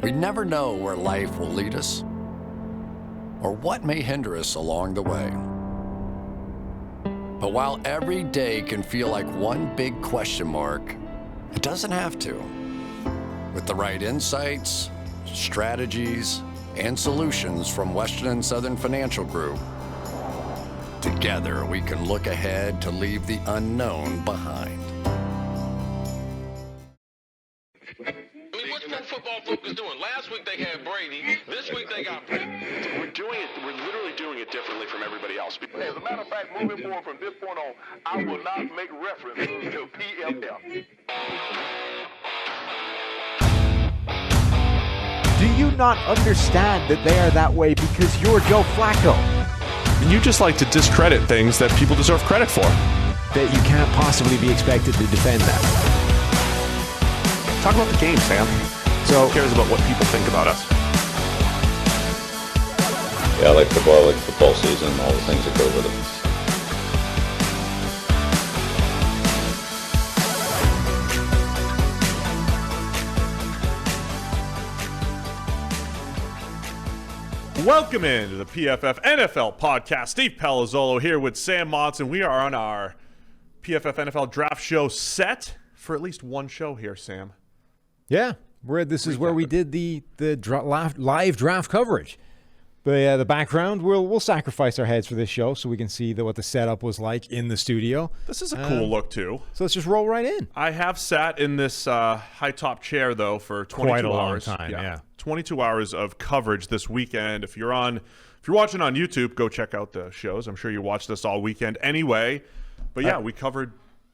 We never know where life will lead us or what may hinder us along the way. But while every day can feel like one big question mark, it doesn't have to. With the right insights, strategies, and solutions from Western and Southern Financial Group, together we can look ahead to leave the unknown behind. What's Pro Football Focus doing? Last week they had Brady. This week they got Brady. We're literally doing it differently from everybody else. As a matter of fact, moving forward from this point on, I will not make reference to PFF. Do you not understand that they are that way because you're Joe Flacco? And you just like to discredit things that people deserve credit for. That you can't possibly be expected to defend that. Talk about the game, Sam. So, who cares about what people think about us? Yeah, I like football season, all the things that go with it. Welcome into the PFF NFL podcast. Steve Palazzolo here with Sam Monson. We are on our PFF NFL draft show set for at least one show here, Sam. Yeah, this is where we did the live draft coverage. The background, we'll sacrifice our heads for this show so we can see what the setup was like in the studio. This is a cool look, too. So let's just roll right in. I have sat in this high-top chair, though, for 22 Quite a long hours. time, yeah. 22 hours of coverage this weekend. If you're watching on YouTube, go check out the shows. I'm sure you watched this all weekend anyway. But yeah, we covered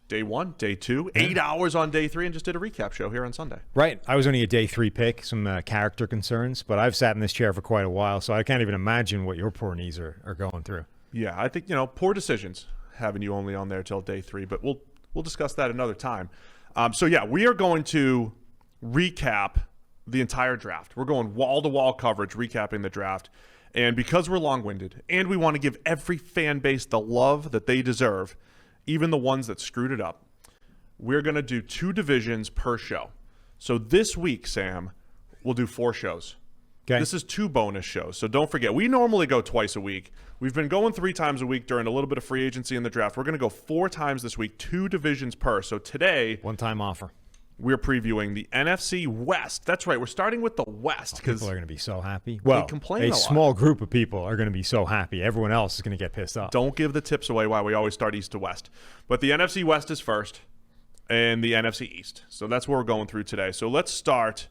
day 1, day 2, 8 hours on day 3, and just did a recap show here on Sunday. Right. I was only a day 3 pick, some character concerns, but I've sat in this chair for quite a while, so I can't even imagine what your poor knees are going through. Yeah, I think, poor decisions having you only on there till day 3, but we'll discuss that another time. We are going to recap the entire draft. We're going wall-to-wall coverage, recapping the draft. And because we're long-winded and we want to give every fan base the love that they deserve, even the ones that screwed it up, we're going to do 2 divisions per show. So this week, Sam, we'll do 4 shows. Okay. This is 2 bonus shows. So don't forget, we normally go twice a week. We've been going 3 times a week during a little bit of free agency in the draft. We're going to go 4 times this week, 2 divisions per. So today, one-time offer. We're previewing the NFC West. That's right. We're starting with the West. People are going to be so happy. Well, a small group of people are going to be so happy. Everyone else is going to get pissed off. Don't give the tips away why we always start east to west. But the NFC West is first and the NFC East. So that's what we're going through today. So let's start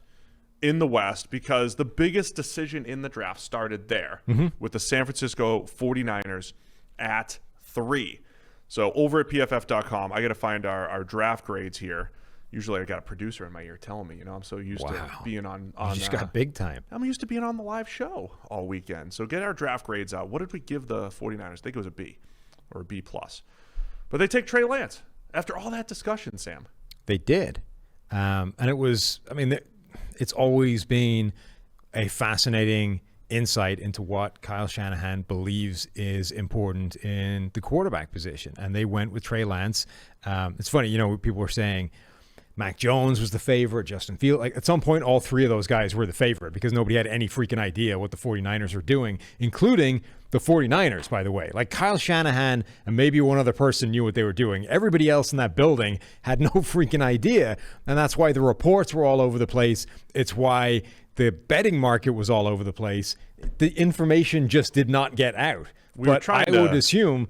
in the West because the biggest decision in the draft started there with the San Francisco 49ers at 3. So over at PFF.com, I got to find our draft grades here. Usually I got a producer in my ear telling me, I'm so used to being on you just got big time. I'm used to being on the live show all weekend. So get our draft grades out. What did we give the 49ers? I think it was a B or a B+. But they take Trey Lance. After all that discussion, Sam. They did. And it was, it's always been a fascinating insight into what Kyle Shanahan believes is important in the quarterback position. And they went with Trey Lance. It's funny, people were saying, Mac Jones was the favorite, Justin Fields. At some point, all 3 of those guys were the favorite because nobody had any freaking idea what the 49ers were doing, including the 49ers, by the way. Kyle Shanahan and maybe one other person knew what they were doing. Everybody else in that building had no freaking idea, and that's why the reports were all over the place. It's why the betting market was all over the place. The information just did not get out. But I would assume,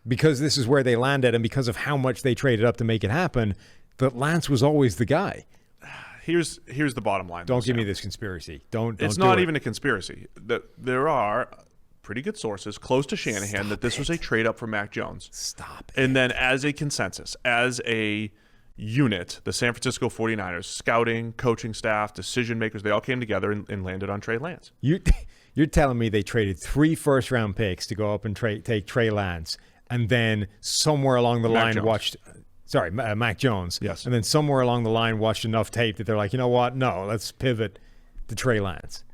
because this is where they landed and because of how much they traded up to make it happen, that Lance was always the guy. Here's the bottom line. Don't give me this conspiracy. Don't. It's not even a conspiracy. There are pretty good sources close to Shanahan that this was a trade up for Mac Jones. Stop it. And then as a consensus, as a unit, the San Francisco 49ers, scouting, coaching staff, decision makers, they all came together and landed on Trey Lance. You're telling me they traded 3 first-round picks to go up and take Trey Lance, and then somewhere along the line Mac Jones. Yes. And then somewhere along the line watched enough tape that they're like, you know what? No, let's pivot to Trey Lance.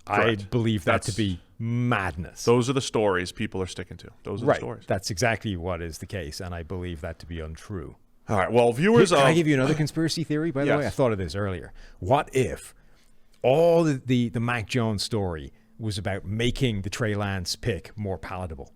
Correct. I believe that to be madness. Those are the stories people are sticking to. Those are the stories. That's exactly what is the case, and I believe that to be untrue. All right. Well, viewers, can I give you another conspiracy theory? By the way, I thought of this earlier. What if all the Mac Jones story was about making the Trey Lance pick more palatable,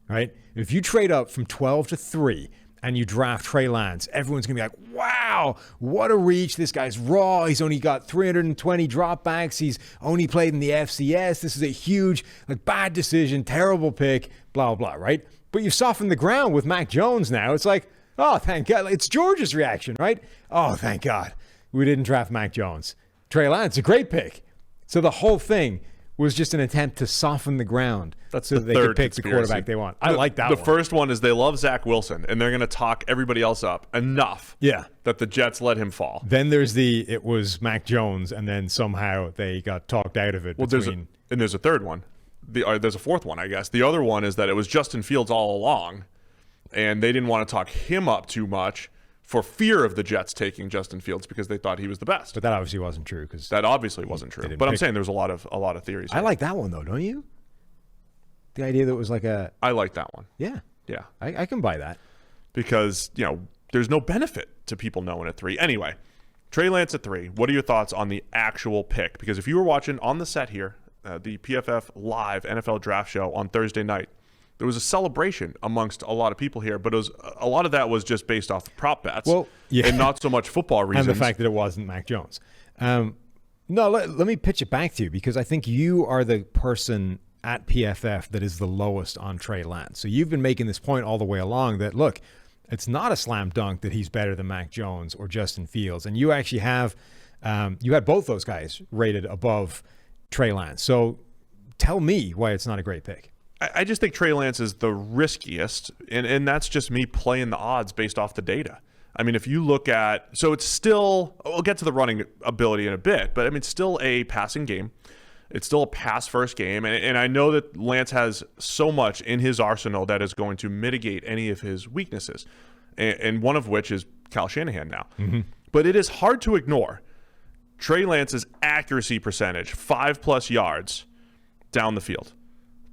right? If you trade up from 12 to 3 and you draft Trey Lance, everyone's going to be like, wow, what a reach. This guy's raw. He's only got 320 dropbacks. He's only played in the FCS. This is a huge, bad decision, terrible pick, blah, blah, right? But you soften the ground with Mac Jones now. It's like, oh, thank God. It's George's reaction, right? Oh, thank God we didn't draft Mac Jones. Trey Lance, a great pick. So the whole thing was just an attempt to soften the ground so that they could pick the quarterback they want. I like that one. The first one is they love Zach Wilson, and they're going to talk everybody else up enough that the Jets let him fall. Then there's it was Mac Jones, and then somehow they got talked out of it. Well, there's a third one. There's a fourth one, I guess. The other one is that it was Justin Fields all along, and they didn't want to talk him up too much for fear of the Jets taking Justin Fields because they thought he was the best. But that obviously wasn't true. That obviously wasn't true. But I'm saying there's a lot of theories here. I like that one, though, don't you? The idea that it was I like that one. Yeah. Yeah. I can buy that. Because, there's no benefit to people knowing at 3. Anyway, Trey Lance at 3. What are your thoughts on the actual pick? Because if you were watching on the set here, the PFF Live NFL Draft Show on Thursday night, there was a celebration amongst a lot of people here, but a lot of that was just based off of prop bets and not so much football reasons. And the fact that it wasn't Mac Jones. No, let me pitch it back to you because I think you are the person at PFF that is the lowest on Trey Lance. So you've been making this point all the way along that, look, it's not a slam dunk that he's better than Mac Jones or Justin Fields. And you actually have you had both those guys rated above Trey Lance. So tell me why it's not a great pick. I just think Trey Lance is the riskiest, and that's just me playing the odds based off the data. I mean, if you look at, so it's still, we'll get to the running ability in a bit, but I mean, it's still a passing game. It's still a pass-first game, and I know that Lance has so much in his arsenal that is going to mitigate any of his weaknesses, and one of which is Kyle Shanahan now. Mm-hmm. But it is hard to ignore Trey Lance's accuracy percentage, 5+ yards down the field.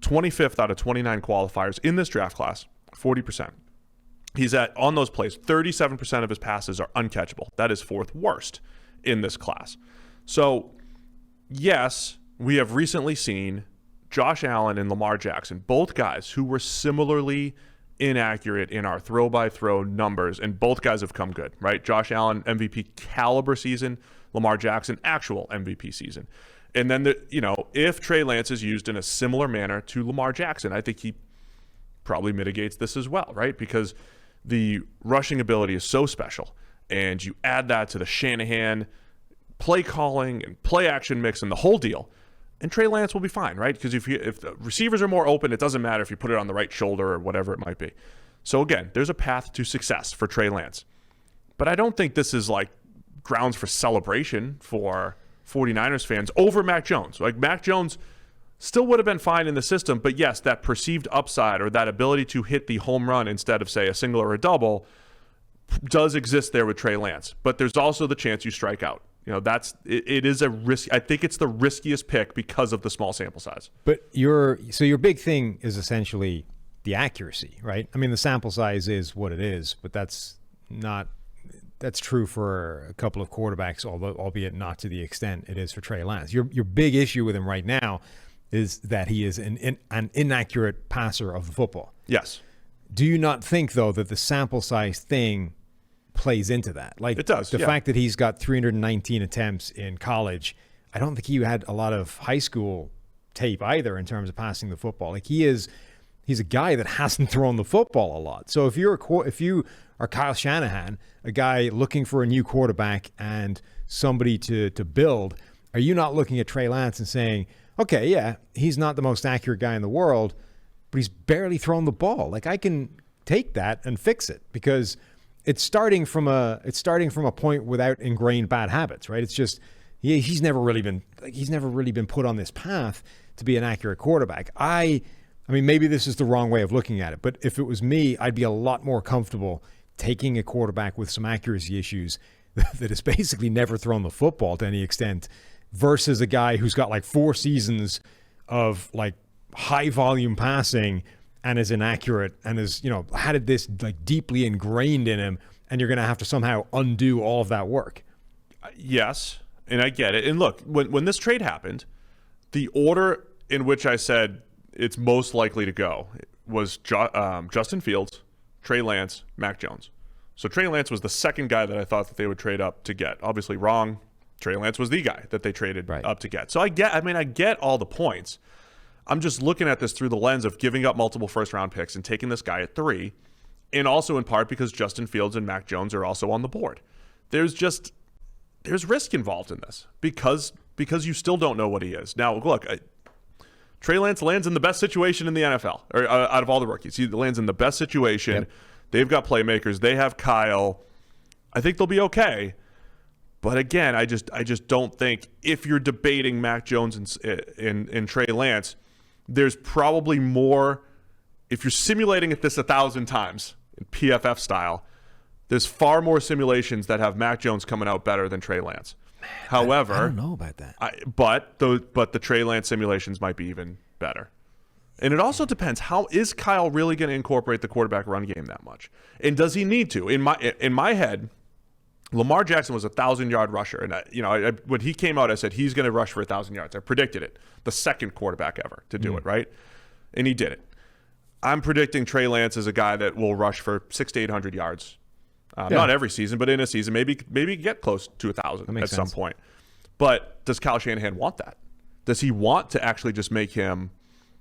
25th out of 29 qualifiers in this draft class, 40%. He's on those plays, 37% of his passes are uncatchable. That is 4th worst in this class. So, yes, we have recently seen Josh Allen and Lamar Jackson, both guys who were similarly inaccurate in our throw-by-throw numbers, and both guys have come good, right? Josh Allen, MVP caliber season. Lamar Jackson, actual MVP season. And then, if Trey Lance is used in a similar manner to Lamar Jackson, I think he probably mitigates this as well, right? Because the rushing ability is so special. And you add that to the Shanahan play calling and play action mix and the whole deal. And Trey Lance will be fine, right? Because if the receivers are more open, it doesn't matter if you put it on the right shoulder or whatever it might be. So again, there's a path to success for Trey Lance. But I don't think this is grounds for celebration for 49ers fans over Mac Jones. Mac Jones still would have been fine in the system, but yes, that perceived upside or that ability to hit the home run instead of, say, a single or a double does exist there with Trey Lance. But there's also the chance you strike out. It is a risk. I think it's the riskiest pick because of the small sample size. But your big thing is essentially the accuracy, right? I mean, the sample size is what it is, but that's true for a couple of quarterbacks, albeit not to the extent it is for Trey Lance. Your big issue with him right now is that he is an inaccurate passer of the football. Yes. Do you not think, though, that the sample size thing plays into that? It does. The fact that he's got 319 attempts in college, I don't think he had a lot of high school tape either in terms of passing the football. He's a guy that hasn't thrown the football a lot. So if you are Kyle Shanahan, a guy looking for a new quarterback and somebody to build, are you not looking at Trey Lance and saying, okay, yeah, he's not the most accurate guy in the world, but he's barely thrown the ball. I can take that and fix it because it's starting from a point without ingrained bad habits, right? It's just he's never really been put on this path to be an accurate quarterback. I mean, maybe this is the wrong way of looking at it, but if it was me, I'd be a lot more comfortable taking a quarterback with some accuracy issues that has basically never thrown the football to any extent versus a guy who's got 4 seasons of high volume passing and is inaccurate and is, had this deeply ingrained in him, and you're going to have to somehow undo all of that work. Yes. and I get it. And look, when this trade happened, the order in which I said it's most likely to go was Justin Fields, Trey Lance, Mac Jones. So Trey Lance was the second guy that I thought that they would trade up to get. Obviously wrong. Trey Lance was the guy that they traded up to get. So I get all the points. I'm just looking at this through the lens of giving up multiple first-round picks and taking this guy at 3, and also in part because Justin Fields and Mac Jones are also on the board. There's risk involved in this because you still don't know what he is. Now, look, Trey Lance lands in the best situation in the NFL, or out of all the rookies. He lands in the best situation. Yep. They've got playmakers. They have Kyle. I think they'll be okay. But again, I just don't think if you're debating Mac Jones and Trey Lance, there's probably more. If you're simulating it this 1,000 times in PFF style, there's far more simulations that have Mac Jones coming out better than Trey Lance. However, I don't know about that. But the Trey Lance simulations might be even better. And it also depends, how is Kyle really going to incorporate the quarterback run game that much? And does he need to? In my head, Lamar Jackson was a 1,000-yard rusher, and when he came out, I said he's going to rush for 1,000 yards. I predicted it, the second quarterback ever to do it, right? And he did it. I'm predicting Trey Lance is a guy that will rush for 600 to 800 yards. Not every season, but in a season, maybe get close to 1,000 at some point. But does Kyle Shanahan want that? Does he want to actually just make him?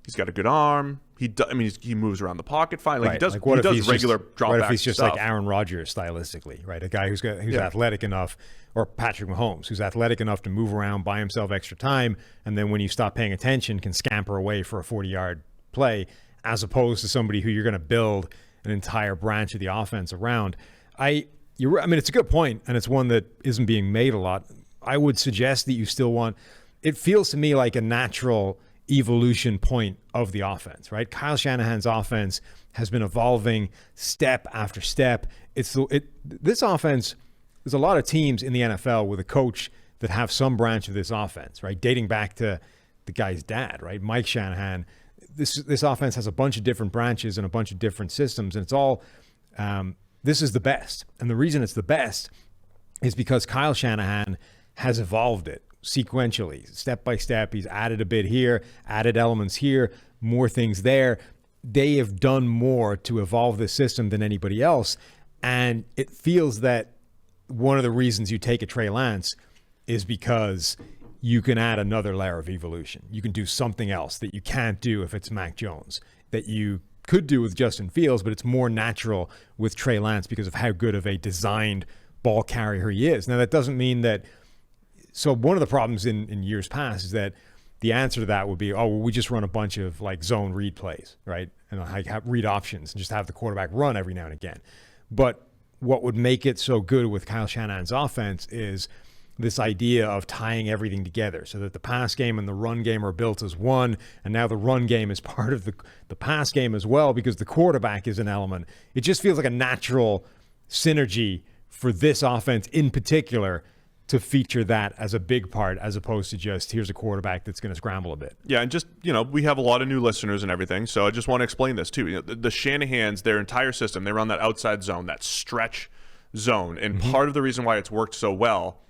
He's got a good arm. He moves around the pocket fine. Like, right. He does regular drop back. What if he's just stuff. like Aaron Rodgers stylistically, right? A guy who's athletic enough, or Patrick Mahomes, who's athletic enough to move around, buy himself extra time, and then when you stop paying attention, can scamper away for a 40-yard play, as opposed to somebody who you're going to build an entire branch of the offense around. It's a good point, and it's one that isn't being made a lot. I would suggest that you still want. It feels to me like a natural evolution point of the offense, right? Kyle Shanahan's offense has been evolving step after step. This offense. There's a lot of teams in the NFL with a coach that have some branch of this offense, right? Dating back to the guy's dad, right? Mike Shanahan. This offense has a bunch of different branches and a bunch of different systems, and it's all. This is the best. And the reason it's the best is because Kyle Shanahan has evolved it sequentially, step by step. He's added a bit here, added elements here, more things there. They have done more to evolve this system than anybody else. And it feels that one of the reasons you take a Trey Lance is because you can add another layer of evolution. You can do something else that you can't do if it's Mac Jones, that you could do with Justin Fields, but it's more natural with Trey Lance because of how good of a designed ball carrier he is. Now, that doesn't mean that. So one of the problems in years past is that the answer to that would be, we just run a bunch of like zone read plays, right? And like have read options and just have the quarterback run every now and again. But what would make it so good with Kyle Shanahan's offense is this idea of tying everything together so that the pass game and the run game are built as one, and now the run game is part of the pass game as well because the quarterback is an element. It just feels like a natural synergy for this offense in particular to feature that as a big part as opposed to just here's a quarterback that's going to scramble a bit. Yeah, and just, we have a lot of new listeners and everything, so I just want to explain this too. The Shanahans, their entire system, they run that outside zone, that stretch zone, and part of the reason why it's worked so well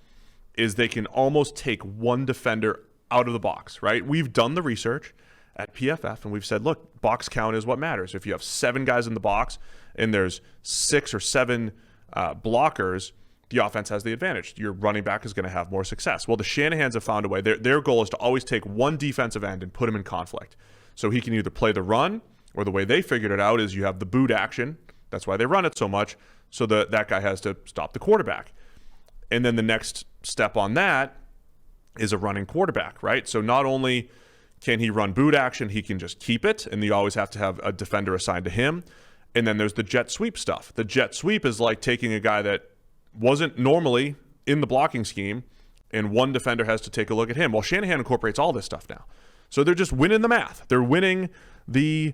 is they can almost take one defender out of the box, right? We've done the research at PFF, and we've said, look, box count is what matters. If you have 7 guys in the box and there's 6 or 7 blockers, the offense has the advantage. Your running back is going to have more success. Well, the Shanahans have found a way. Their goal is to always take one defensive end and put him in conflict. So he can either play the run, or the way they figured it out is you have the boot action. That's why they run it so much, so that guy has to stop the quarterback. And then the next step on that is a running quarterback, right? So not only can he run boot action, he can just keep it, and you always have to have a defender assigned to him. And then there's the jet sweep stuff. The jet sweep is like taking a guy that wasn't normally in the blocking scheme, and one defender has to take a look at him. Well, Shanahan incorporates all this stuff now. So they're just winning the math. They're winning they're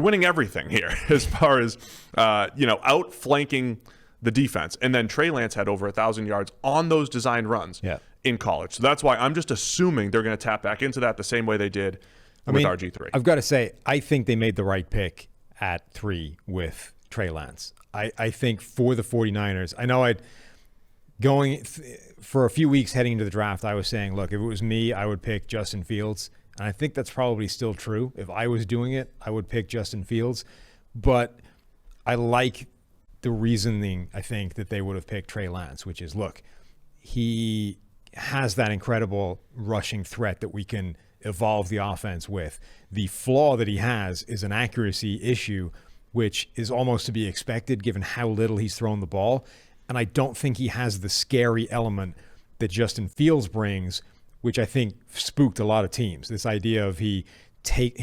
winning everything here as far as, outflanking the defense. And then Trey Lance had over 1,000 yards on those designed runs in college. So that's why I'm just assuming they're going to tap back into that the same way they did with RG3. I've got to say, I think they made the right pick at 3 with Trey Lance. I think for the 49ers, I know for a few weeks heading into the draft, I was saying, look, if it was me, I would pick Justin Fields. And I think that's probably still true. If I was doing it, I would pick Justin Fields. But I like the reasoning, I think, that they would have picked Trey Lance, which is, look, he has that incredible rushing threat that we can evolve the offense with. The flaw that he has is an accuracy issue, which is almost to be expected given how little he's thrown the ball. And I don't think he has the scary element that Justin Fields brings, which I think spooked a lot of teams. This idea of he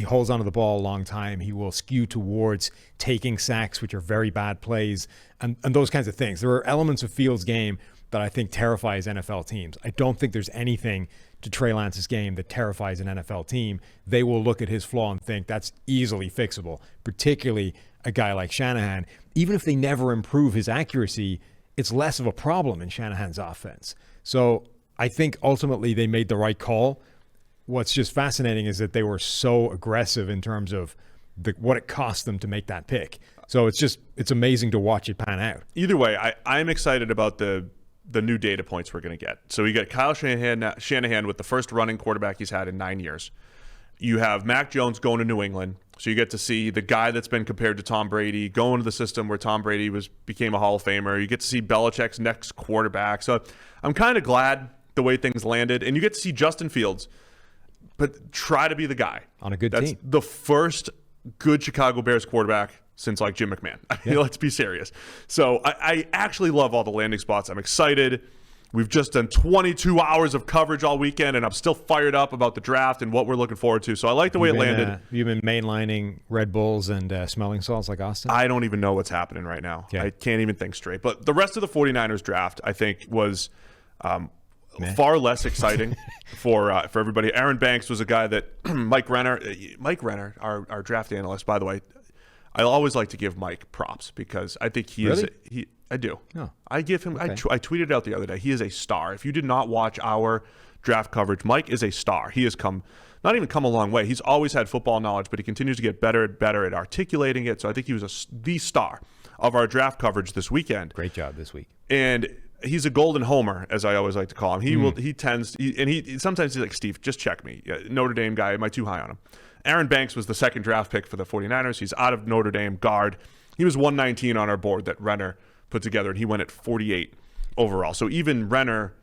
holds onto the ball a long time. He will skew towards taking sacks, which are very bad plays, and those kinds of things. There are elements of Fields' game that I think terrifies NFL teams. I don't think there's anything to Trey Lance's game that terrifies an NFL team. They will look at his flaw and think that's easily fixable, particularly a guy like Shanahan. Even if they never improve his accuracy, it's less of a problem in Shanahan's offense. So I think ultimately they made the right call. What's just fascinating is that they were so aggressive in terms of what it cost them to make that pick. So it's amazing to watch it pan out. Either way, I'm excited about the new data points we're going to get. So you got Kyle Shanahan with the first running quarterback he's had in 9 years. You have Mac Jones going to New England. So you get to see the guy that's been compared to Tom Brady go into the system where Tom Brady became a Hall of Famer. You get to see Belichick's next quarterback. So I'm kind of glad the way things landed. And you get to see Justin Fields, but try to be the guy. On a good team. That's the first good Chicago Bears quarterback since like Jim McMahon. I mean, let's be serious. So I actually love all the landing spots. I'm excited. We've just done 22 hours of coverage all weekend, and I'm still fired up about the draft and what we're looking forward to. So I like the way it landed. You've been mainlining Red Bulls and smelling salts like Austin? I don't even know what's happening right now. Okay. I can't even think straight. But the rest of the 49ers draft, I think, was far less exciting for everybody. Aaron Banks was a guy that Mike Renner, our draft analyst, by the way, I always like to give Mike props because I think I do. Oh. I give him. Okay. I tweeted out the other day. He is a star. If you did not watch our draft coverage, Mike is a star. He has not even come a long way. He's always had football knowledge, but he continues to get better and better at articulating it. So I think he was the star of our draft coverage this weekend. Great job this week. And he's a golden homer, as I always like to call him. He sometimes he's like, Steve, just check me. Notre Dame guy, am I too high on him? Aaron Banks was the second draft pick for the 49ers. He's out of Notre Dame, guard. He was 119 on our board that Renner put together, and he went at 48 overall. So even Renner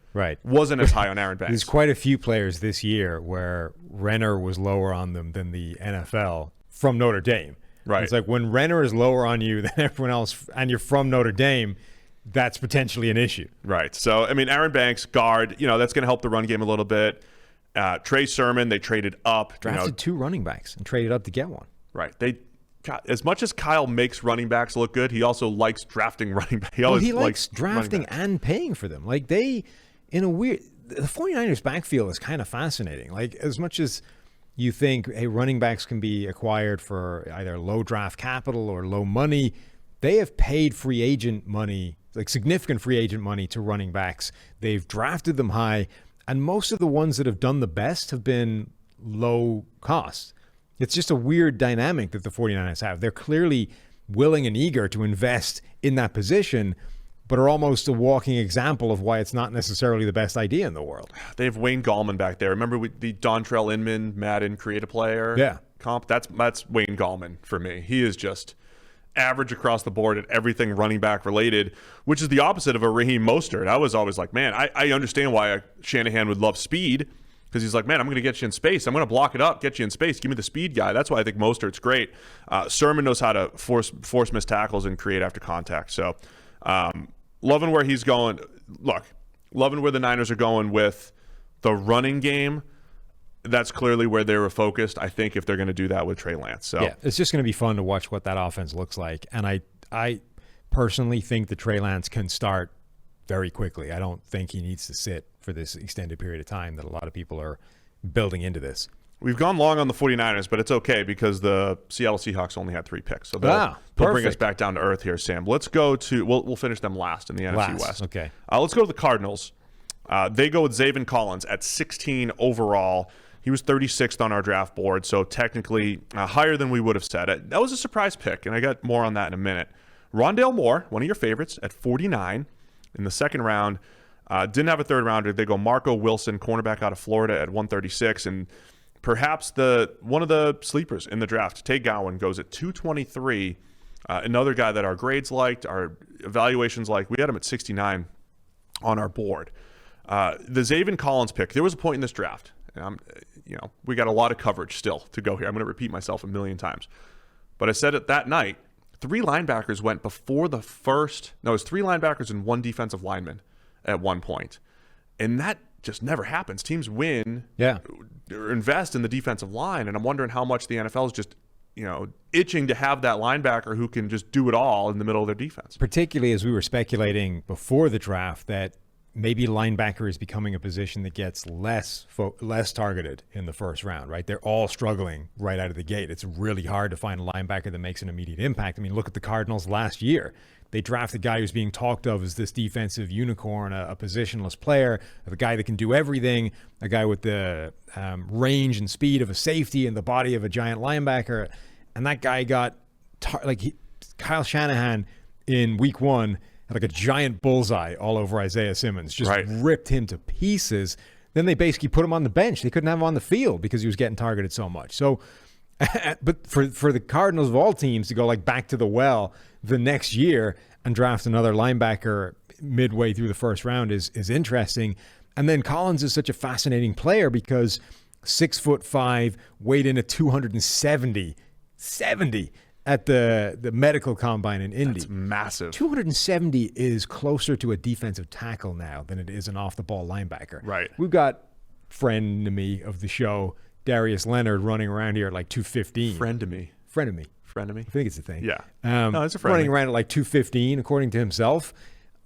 wasn't as high on Aaron Banks. There's quite a few players this year where Renner was lower on them than the NFL from Notre Dame. Right. It's like when Renner is lower on you than everyone else and you're from Notre Dame, that's potentially an issue. Right. So, I mean, Aaron Banks, guard, that's going to help the run game a little bit. Trey Sermon, they traded up. Drafted two running backs and traded up to get one. Right. As much as Kyle makes running backs look good, he also likes drafting running backs. He likes drafting and paying for them. Like the 49ers backfield is kind of fascinating. Like as much as you think, hey, running backs can be acquired for either low draft capital or low money, they have paid free agent money, like significant free agent money to running backs. They've drafted them high, and most of the ones that have done the best have been low cost. It's just a weird dynamic that the 49ers have. They're clearly willing and eager to invest in that position, but are almost a walking example of why it's not necessarily the best idea in the world. They have Wayne Gallman back there. Remember the Dontrell Inman Madden create a player comp? That's Wayne Gallman for me. He is just average across the board at everything running back related, which is the opposite of a Raheem Mostert. I was always like, man, I understand why Shanahan would love speed, because he's like, man, I'm going to get you in space. I'm going to block it up, get you in space. Give me the speed guy. That's why I think Mostert's great. Sermon knows how to force missed tackles and create after contact. So loving where he's going. Look, loving where the Niners are going with the running game. That's clearly where they were focused, I think, if they're going to do that with Trey Lance. So yeah, it's just going to be fun to watch what that offense looks like. And I personally think that Trey Lance can start very quickly. I don't think he needs to sit for this extended period of time that a lot of people are building into this. We've gone long on the 49ers, but it's okay because the Seattle Seahawks only had 3 picks. So they'll bring us back down to earth here, Sam. Let's go to – we'll finish them last in the NFC West. Okay. Let's go to the Cardinals. They go with Zaven Collins at 16 overall. He was 36th on our draft board, so technically higher than we would have said. That was a surprise pick, and I got more on that in a minute. Rondale Moore, one of your favorites, at 49 in the second round. Didn't have a third rounder. They go Marco Wilson, cornerback out of Florida at 136, and perhaps one of the sleepers in the draft, Tay Gowan, goes at 223. Another guy that our grades liked, our evaluations liked. We had him at 69 on our board. The Zaven Collins pick. There was a point in this draft. We got a lot of coverage still to go here. I'm going to repeat myself a million times, but I said it that night. 3 linebackers went before the first. No, it was 3 linebackers and 1 defensive lineman at one point, and that just never happens. Teams win, or invest in the defensive line, and I'm wondering how much the NFL is just itching to have that linebacker who can just do it all in the middle of their defense. Particularly as we were speculating before the draft that maybe linebacker is becoming a position that gets less targeted in the first round, right? They're all struggling right out of the gate. It's really hard to find a linebacker that makes an immediate impact. I mean, look at the Cardinals last year. They draft a guy who's being talked of as this defensive unicorn, a positionless player, a guy that can do everything, a guy with the range and speed of a safety and the body of a giant linebacker. And that guy got, Kyle Shanahan in week 1 had like a giant bullseye all over Isaiah Simmons, just ripped him to pieces. Then they basically put him on the bench. They couldn't have him on the field because he was getting targeted so much. So, but for the Cardinals of all teams to go back to the well the next year and draft another linebacker midway through the first round is interesting. And then Collins is such a fascinating player because 6'5", weighed in at 270 at the medical combine in Indy. That's massive. 270 is closer to a defensive tackle now than it is an off-the-ball linebacker. Right. We've got friend to me of the show, Darius Leonard, running around here at 215. Friend of me. I think it's a thing. Yeah. No, it's a friend. Running around at 215, according to himself.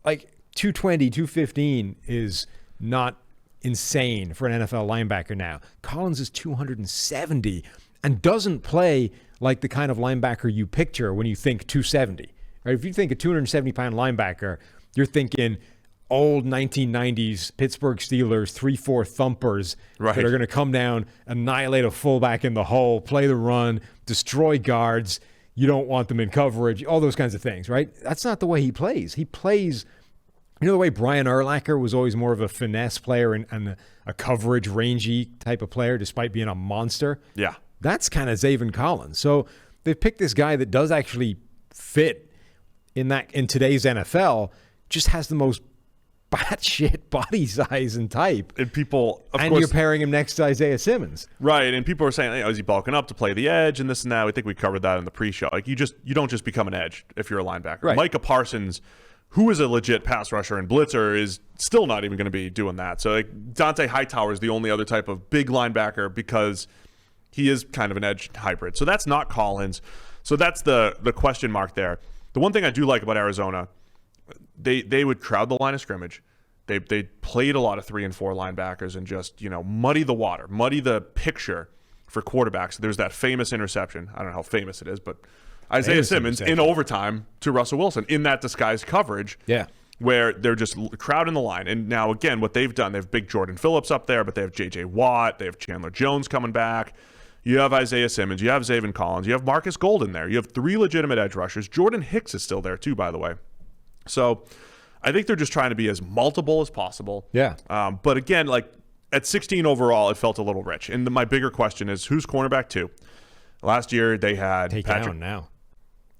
220, 215 is not insane for an NFL linebacker now. Collins is 270 and doesn't play like the kind of linebacker you picture when you think 270. Right? If you think a 270-pound linebacker, you're thinking old 1990s Pittsburgh Steelers 3-4 thumpers that are going to come down, annihilate a fullback in the hole, play the run, destroy guards. You don't want them in coverage, all those kinds of things, right? That's not the way he plays. He plays, the way Brian Urlacher was always more of a finesse player and a coverage, rangy type of player, despite being a monster. Yeah. That's kind of Zaven Collins. So they've picked this guy that does actually fit in today's NFL, just has the most batshit body size and type. And people, of and course, you're pairing him next to Isaiah Simmons. Right. And people are saying, is he bulking up to play the edge and this and that? I think we covered that in the pre-show. You don't just become an edge if you're a linebacker. Right. Micah Parsons, who is a legit pass rusher and blitzer, is still not even going to be doing that. So Dante Hightower is the only other type of big linebacker because he is kind of an edge hybrid. So that's not Collins. So that's the question mark there. The one thing I do like about Arizona, they would crowd the line of scrimmage. They played a lot of 3 and 4 linebackers and just, muddy the water, muddy the picture for quarterbacks. There's that famous interception. I don't know how famous it is, but Isaiah Simmons in overtime to Russell Wilson in that disguised coverage. Yeah. Where they're just crowding the line. And now, again, what they've done, they have big Jordan Phillips up there, but they have J.J. Watt. They have Chandler Jones coming back. You have Isaiah Simmons. You have Zaven Collins. You have Marcus Golden there. You have 3 legitimate edge rushers. Jordan Hicks is still there, too, by the way. So I think they're just trying to be as multiple as possible. Yeah. But again, at 16 overall, it felt a little rich. And my bigger question is, who's cornerback 2? Last year, they had Take Patrick. down now.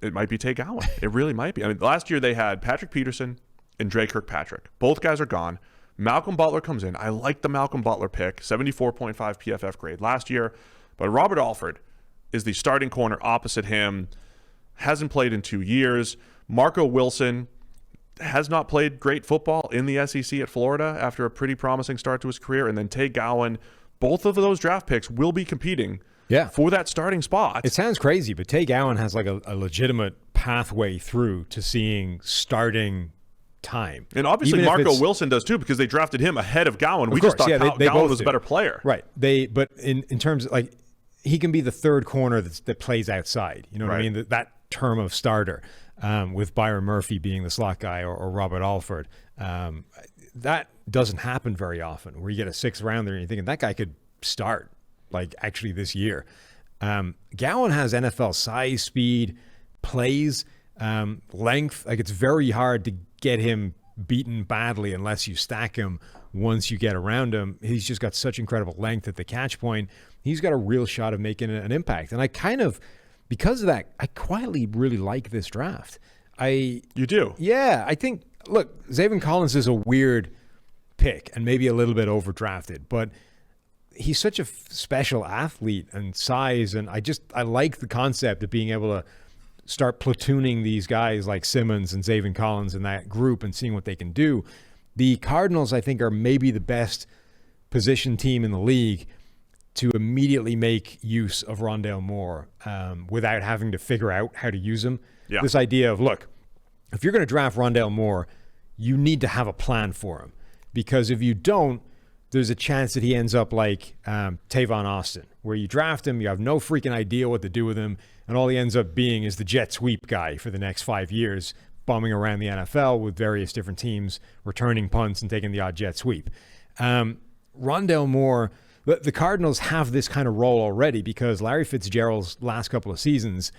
It might be Tay Gowan. It really might be. I mean, last year they had Patrick Peterson and Dre Kirkpatrick. Both guys are gone. Malcolm Butler comes in. I like the Malcolm Butler pick, 74.5 PFF grade last year. But Robert Alford is the starting corner opposite him. Hasn't played in 2 years. Marco Wilson has not played great football in the SEC at Florida after a pretty promising start to his career. And then Tay Gowan, both of those draft picks will be competing for that starting spot. It sounds crazy, but Tay Gowan has a legitimate pathway through to seeing starting time. And obviously Marco Wilson does too, because they drafted him ahead of Gowan. We course, just thought Gowan was a better player. Right. But in terms of he can be the third corner that plays outside. You know what I mean? That term of starter, with Byron Murphy being the slot guy or Robert Alford. That doesn't happen very often, where you get a 6th rounder and you're thinking that guy could start actually this year. Gowan has NFL size, speed, plays, length. It's very hard to get him beaten badly unless you stack him once you get around him. He's just got such incredible length at the catch point. He's got a real shot of making an impact. And I kind of, because of that, I quietly really like this draft. You do? Yeah. I think, look, Zaven Collins is a weird pick and maybe a little bit overdrafted, but he's such a special athlete and size. And I like the concept of being able to start platooning these guys like Simmons and Zaven Collins in that group and seeing what they can do. The Cardinals, I think, are maybe the best position team in the league to immediately make use of Rondale Moore without having to figure out how to use him. Yeah. This idea of, look, if you're going to draft Rondale Moore, you need to have a plan for him. Because if you don't, there's a chance that he ends up like Tavon Austin, where you draft him, you have no freaking idea what to do with him, and all he ends up being is the jet sweep guy for the next 5 years, bumming around the NFL with various different teams, returning punts and taking the odd jet sweep. Rondale Moore, the Cardinals have this kind of role already because Larry Fitzgerald's last couple of seasons,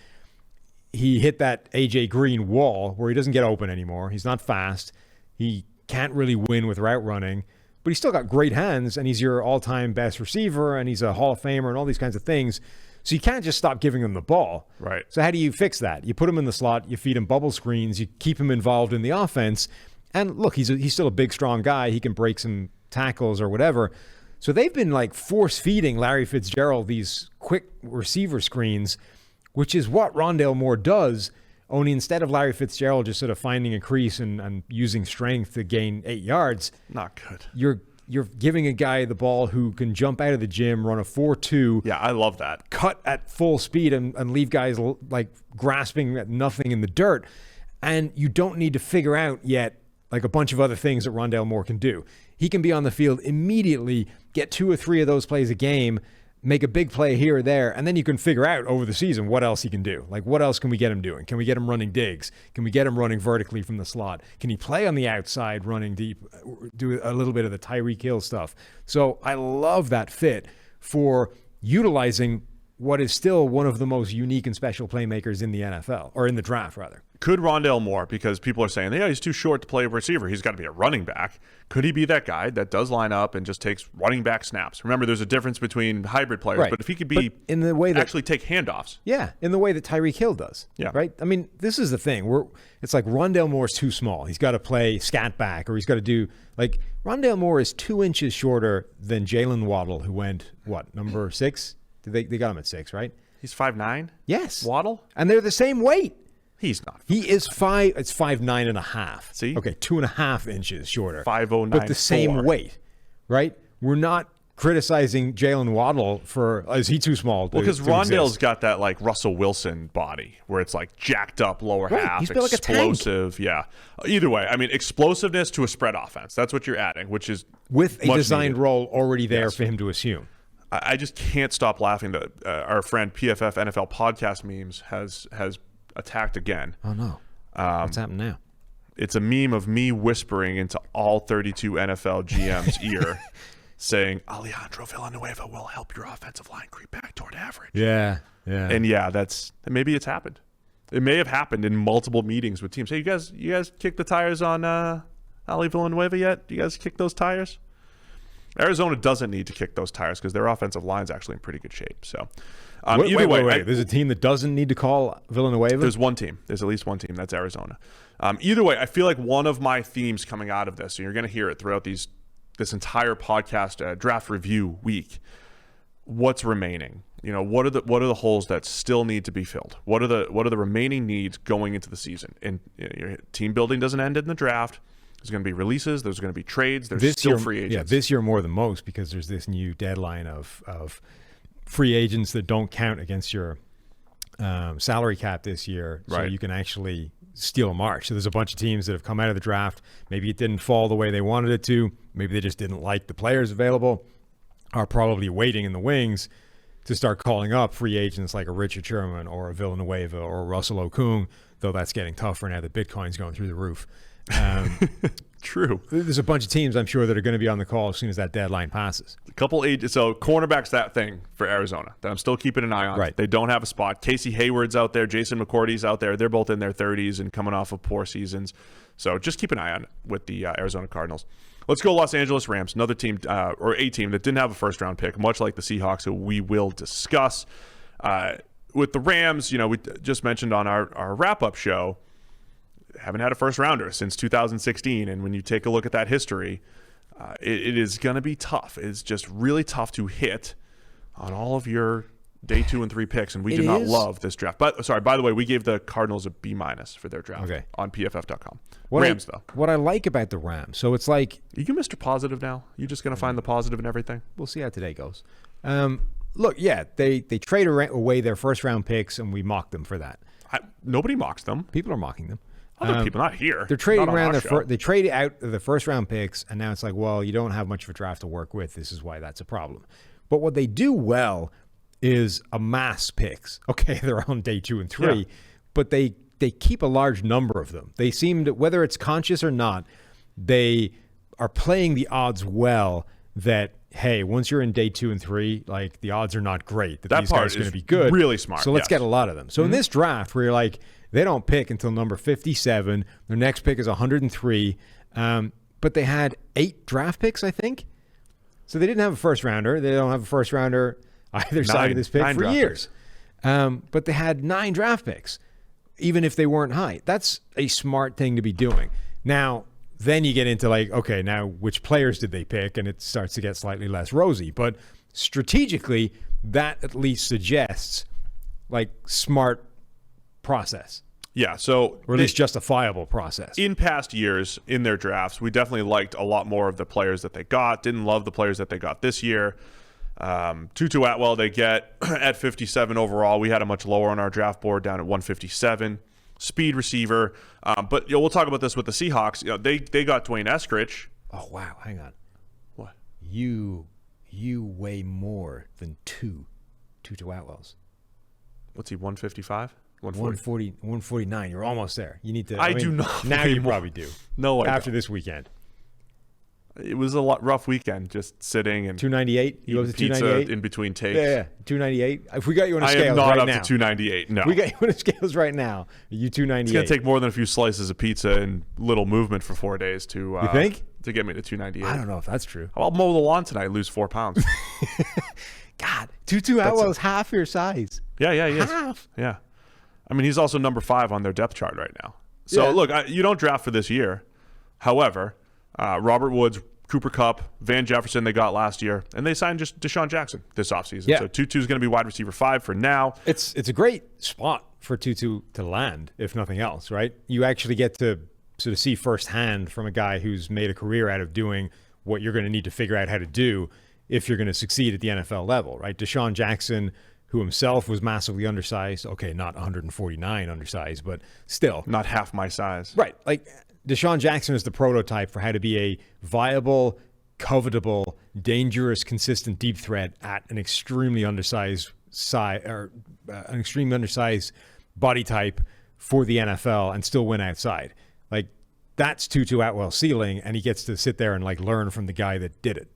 he hit that A.J. Green wall where he doesn't get open anymore. He's not fast. He can't really win with route running, but he's still got great hands, and he's your all-time best receiver, and he's a Hall of Famer and all these kinds of things. So you can't just stop giving him the ball. Right. So how do you fix that? You put him in the slot, you feed him bubble screens, you keep him involved in the offense. And look, he's still a big, strong guy. He can break some tackles or whatever. So they've been like force-feeding Larry Fitzgerald these quick receiver screens, which is what Rondale Moore does, only instead of Larry Fitzgerald just sort of finding a crease and using strength to gain 8 yards. Not good. You're giving a guy the ball who can jump out of the gym, run a 4.2. Yeah, I love that. Cut at full speed and leave guys like grasping at nothing in the dirt. And you don't need to figure out yet like a bunch of other things that Rondale Moore can do. He can be on the field immediately, get 2 or 3 of those plays a game, make a big play here or there, and then you can figure out over the season what else he can do. Like, what else can we get him doing? Can we get him running digs? Can we get him running vertically from the slot? Can he play on the outside, running deep, do a little bit of the Tyreek Hill stuff? So I love that fit for utilizing what is still one of the most unique and special playmakers in the NFL, or in the draft, rather. Could Rondale Moore, because people are saying, yeah, he's too short to play a receiver, he's got to be a running back. Could he be that guy that does line up and just takes running back snaps? Remember, there's a difference between hybrid players, right. But if he could be in the way that, actually take handoffs. Yeah, in the way that Tyreek Hill does. Yeah. Right? I mean, this is the thing. It's like Rondale Moore's too small. He's got to play scat back, or he's got to do, like, Rondale Moore is 2 inches shorter than Jalen Waddle, who went, what, number 6? They got him at 6, right? He's 5'9"? Yes. Waddle? And they're the same weight. He's not. He is 5. It's 5'9.5". See? Okay, 2.5 inches shorter. 5'09", but the same 4. weight, right? We're not criticizing Jalen Waddle for is he too small? Because Rondale's got that like Russell Wilson body where it's like jacked up lower half, he's built like a tank. explosive. Yeah. Either way, I mean, explosiveness to a spread offense. That's what you're adding, which is with a designed needed. role already there for him to assume. I just can't stop laughing that our friend PFF NFL podcast memes has attacked again. Oh no! What's happened now? It's a meme of me whispering into all 32 NFL GM's ear, saying Alejandro Villanueva will help your offensive line creep back toward average. Yeah. And maybe it's happened. It may have happened in multiple meetings with teams. Hey, you guys kicked the tires on Ali Villanueva yet? Do you guys kick those tires? Arizona doesn't need to kick those tires because their offensive line's actually in pretty good shape. So, wait. There's a team that doesn't need to call Villanueva? There's one team. There's at least one team. That's Arizona. Either way, I feel like one of my themes coming out of this, and you're going to hear it throughout this entire podcast draft review week, what's remaining? You know, what are the holes that still need to be filled? What are the remaining needs going into the season? And your team building doesn't end in the draft. There's going to be releases. There's going to be trades. There's still free agents. Yeah, this year more than most because there's this new deadline of free agents that don't count against your salary cap this year. So you can actually steal a march. So there's a bunch of teams that have come out of the draft. Maybe it didn't fall the way they wanted it to. Maybe they just didn't like the players available. Are probably waiting in the wings to start calling up free agents like a Richard Sherman or a Villanueva or a Russell Okung, though that's getting tougher now that Bitcoin's going through the roof. True. There's a bunch of teams, I'm sure, that are going to be on the call as soon as that deadline passes. A couple agents. So cornerback's that thing for Arizona that I'm still keeping an eye on. Right. They don't have a spot. Casey Hayward's out there. Jason McCourty's out there. They're both in their 30s and coming off of poor seasons. So just keep an eye on it with the Arizona Cardinals. Let's go Los Angeles Rams, another team or a team that didn't have a first-round pick, much like the Seahawks, who we will discuss. With the Rams, we just mentioned on our wrap-up show, haven't had a first-rounder since 2016. And when you take a look at that history, it is going to be tough. It's just really tough to hit on all of your day 2 and 3 picks, and we do not love this draft. But by the way, we gave the Cardinals a B- for their draft on PFF.com. Rams, though. What I like about the Rams, so it's like... Are you Mr. Positive now? You just going to find the positive in everything? We'll see how today goes. Look, yeah, they trade away their first-round picks, and we mock them for that. Nobody mocks them. People are mocking them. Other people, not here. They're trading around they trade out the first-round picks, and now it's like, well, you don't have much of a draft to work with. This is why that's a problem. But what they do well is amass picks. Okay, they're on day 2 and 3, but they keep a large number of them. They seem to, whether it's conscious or not, they are playing the odds well that, hey, once you're in day 2 and 3, like the odds are not great that these guys are going to be good. Really smart. So let's get a lot of them. So in this draft, where you're like, they don't pick until number 57. Their next pick is 103. But they had 8 draft picks, I think. So they didn't have a first rounder. They don't have a first rounder either side of this pick for years. But they had 9 draft picks, even if they weren't high. That's a smart thing to be doing. Now, then you get into like, okay, now which players did they pick? And it starts to get slightly less rosy. But strategically, that at least suggests like smart process. Yeah, so... Or at least justifiable process. In past years, in their drafts, we definitely liked a lot more of the players that they got. Didn't love the players that they got this year. Tutu Atwell they get at 57 overall. We had a much lower on our draft board, down at 157. Speed receiver. But we'll talk about this with the Seahawks. They got Dwayne Eskridge. Oh, wow. Hang on. What? You weigh more than 2 Tutu Atwells. What's he, 155? 149. You're almost there. You need to. I do not. Now you probably do. No, after this weekend. It was a rough weekend, just sitting and 298. You go to 298 in between takes. Yeah, 298. If we got you on a scales I am not right up now, to 298. No, we got you on a scales right now. You 298. It's gonna take more than a few slices of pizza and little movement for 4 days to. You think? To get me to 298. I don't know if that's true. I'll mow the lawn tonight, lose 4 pounds. God, Tutu Atwell's half your size. Yeah, he is. Half. Yeah. I mean, he's also number 5 on their depth chart right now. So, look, you don't draft for this year. However, Robert Woods, Cooper Kupp, Van Jefferson they got last year, and they signed just Deshaun Jackson this offseason. Yeah. So Tutu's going to be wide receiver 5 for now. It's a great spot for Tutu to land, if nothing else, right? You actually get to sort of see firsthand from a guy who's made a career out of doing what you're going to need to figure out how to do if you're going to succeed at the NFL level, right? Deshaun Jackson, who himself was massively undersized. Okay, not 149 undersized, but still. Not half my size. Right. Like, Deshaun Jackson is the prototype for how to be a viable, covetable, dangerous, consistent deep threat at an extremely undersized an extremely undersized body type for the NFL and still win outside. Like, that's Tutu Atwell's ceiling, and he gets to sit there and like learn from the guy that did it.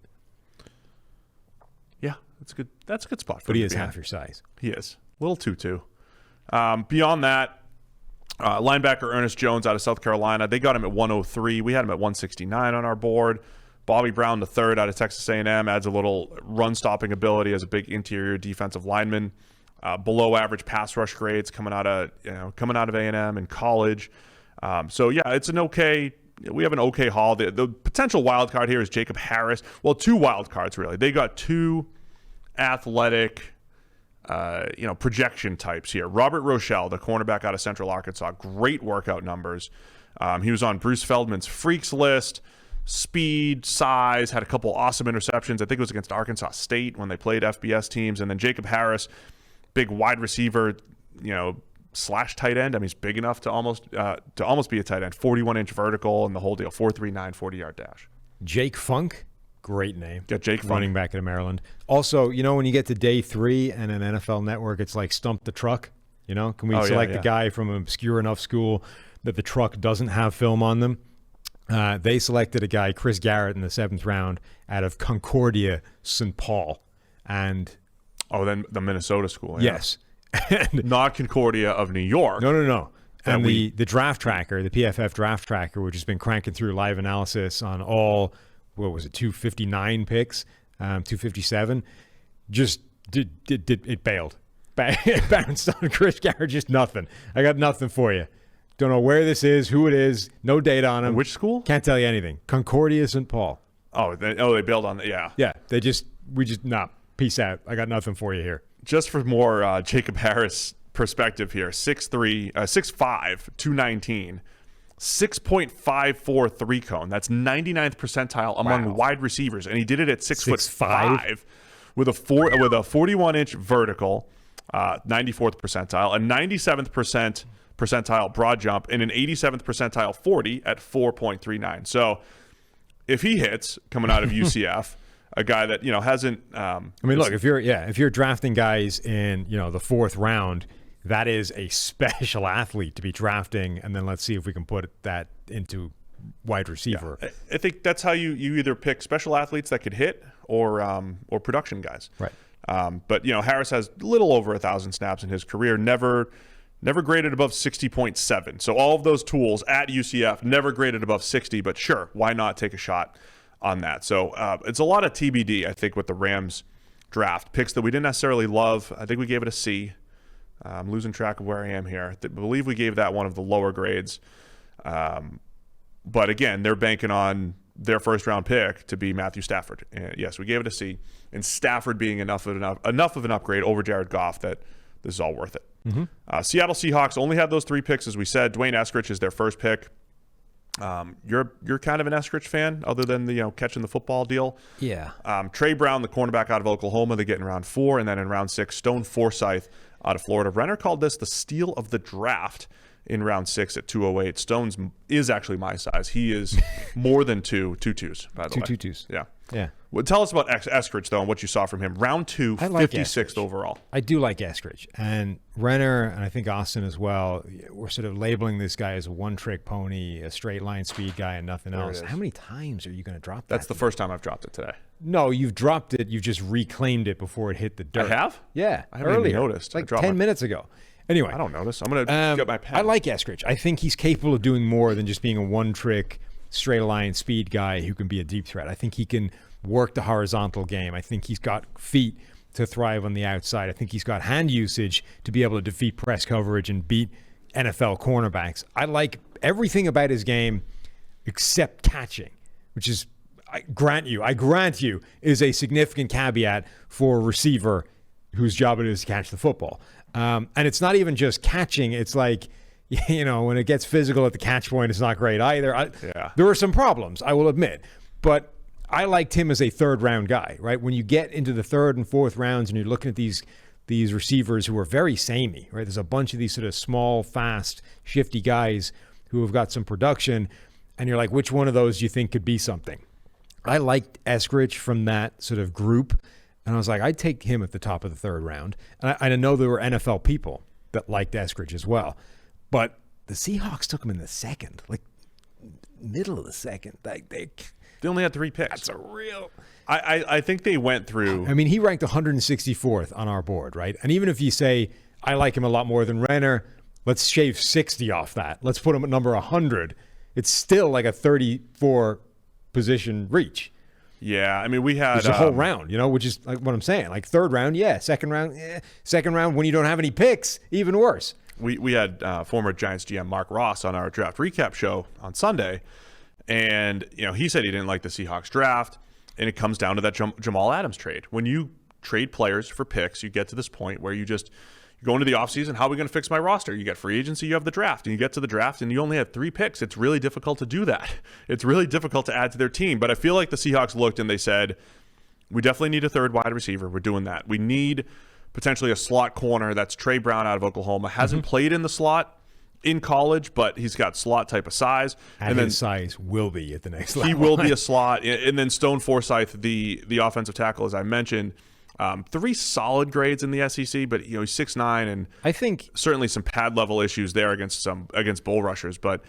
Yeah, that's good. That's a good spot for him. But he is half your size. He is. Little Tutu. Beyond that, linebacker Ernest Jones out of South Carolina. They got him at 103. We had him at 169 on our board. Bobby Brown III out of Texas A&M adds a little run-stopping ability as a big interior defensive lineman. Below average pass rush grades coming out of A&M in college. So yeah, it's an okay. We have an okay haul. The potential wild card here is Jacob Harris. Well, 2 wild cards really. They got 2 athletic, projection types here. Robert Rochelle, the cornerback out of Central Arkansas, great workout numbers. He was on Bruce Feldman's freaks list. Speed, size, had a couple awesome interceptions. I think it was against Arkansas State when they played FBS teams. And then Jacob Harris, big wide receiver, slash tight end. I mean, he's big enough to almost be a tight end. 41-inch vertical and the whole deal. 4.39 40-yard dash. Jake Funk, great name. Got Jake Funk. Running back in Maryland. Also, when you get to day 3 and an NFL Network, it's like stump the truck. Can we select the guy from an obscure enough school that the truck doesn't have film on them? They selected a guy, Chris Garrett, in the 7th round out of Concordia, St. Paul. And then the Minnesota school. Yeah. Yes. Not Concordia of New York. No. And the draft tracker, the PFF draft tracker, which has been cranking through live analysis on all, 259 picks, 257, just it bailed. It bounced on Chris Garrett, just nothing. I got nothing for you. Don't know where this is, who it is, no data on him. Which school? Can't tell you anything. Concordia St. Paul. They bailed on that, yeah. Yeah, peace out. I got nothing for you here. Just for more Jacob Harris perspective here, 6'5", 219, 6.54 3-cone. That's 99th percentile among wide receivers, and he did it at 6'5" with a 41-inch vertical, 94th percentile, a 97th percentile broad jump, and an 87th percentile 40 at 4.39. So if he hits coming out of UCF, a guy that hasn't. Look, if you're drafting guys in the fourth round, that is a special athlete to be drafting, and then let's see if we can put that into wide receiver. Yeah. I think that's how you either pick special athletes that could hit or production guys. Right. But Harris has a little over 1,000 snaps in his career. Never graded above 60.7. So all of those tools at UCF never graded above 60. But sure, why not take a shot on that? So it's a lot of TBD, I think, with the Rams draft picks that we didn't necessarily love. I think we gave it a C. I'm losing track of where I am here. I believe we gave that one of the lower grades. But again, they're banking on their first-round pick to be Matthew Stafford. And yes, we gave it a C. And Stafford being enough of an upgrade over Jared Goff that this is all worth it. Mm-hmm. Seattle Seahawks only had those 3 picks, as we said. Dwayne Eskridge is their first pick. You're kind of an Eskridge fan, other than the catching the football deal. Yeah. Trey Brown, the cornerback out of Oklahoma, they get in round 4, and then in round 6, Stone Forsythe out of Florida. Renner called this the steal of the draft in round 6 at 208. Stones is actually my size. He is more than two twos, by the way. Two twos. Yeah. Yeah. Well, tell us about Eskridge, though, and what you saw from him. Round 2, 56th overall. I do like Eskridge. And Renner, and I think Austin as well, we're sort of labeling this guy as a one-trick pony, a straight-line speed guy, and nothing else. How many times are you going to drop that? That's the first time I've dropped it today. No, you've dropped it. You've just reclaimed it before it hit the dirt. I have? Yeah. I haven't even noticed. Like 10 minutes ago. Anyway. I don't notice. I'm going to get my pen. I like Eskridge. I think he's capable of doing more than just being a one-trick, straight-line speed guy who can be a deep threat. I think he can work the horizontal game. I think he's got feet to thrive on the outside. I think he's got hand usage to be able to defeat press coverage and beat NFL cornerbacks. I like everything about his game except catching, which is, I grant you, is a significant caveat for a receiver whose job it is to catch the football. And it's not even just catching. It's like, when it gets physical at the catch point, it's not great either. There are some problems, I will admit. But I liked him as a third-round guy, right? When you get into the third and fourth rounds and you're looking at these receivers who are very samey, right? There's a bunch of these sort of small, fast, shifty guys who have got some production, and you're like, which one of those do you think could be something? I liked Eskridge from that sort of group, and I was like, I'd take him at the top of the third round. And I know there were NFL people that liked Eskridge as well, but the Seahawks took him in the second, like middle of the second. They only had 3 picks. That's a real... I think they went through... I mean, he ranked 164th on our board, right? And even if you say, I like him a lot more than Renner, let's shave 60 off that. Let's put him at number 100. It's still like a 34-position reach. Yeah, I mean, we had... There's a whole round, which is like what I'm saying. Like third round, yeah. Second round, yeah. Second round, when you don't have any picks, even worse. We had former Giants GM Mark Ross on our draft recap show on Sunday, and he said he didn't like the Seahawks draft, and it comes down to that Jamal Adams trade. When you trade players for picks, you get to this point where you go into the offseason, how are we going to fix my roster? You get free agency, you have the draft, and you get to the draft, and you only have 3 picks. It's really difficult to do that. It's really difficult to add to their team. But I feel like the Seahawks looked and they said, we definitely need a third wide receiver. We're doing that. We need potentially a slot corner. That's Trey Brown out of Oklahoma. Hasn't played in the slot in college, but he's got slot type of size. And his size will be at the next level. He will be a slot. And then Stone Forsythe, the offensive tackle, as I mentioned, 3 solid grades in the SEC, but he's 6'9", and I think certainly some pad level issues there against bull rushers. But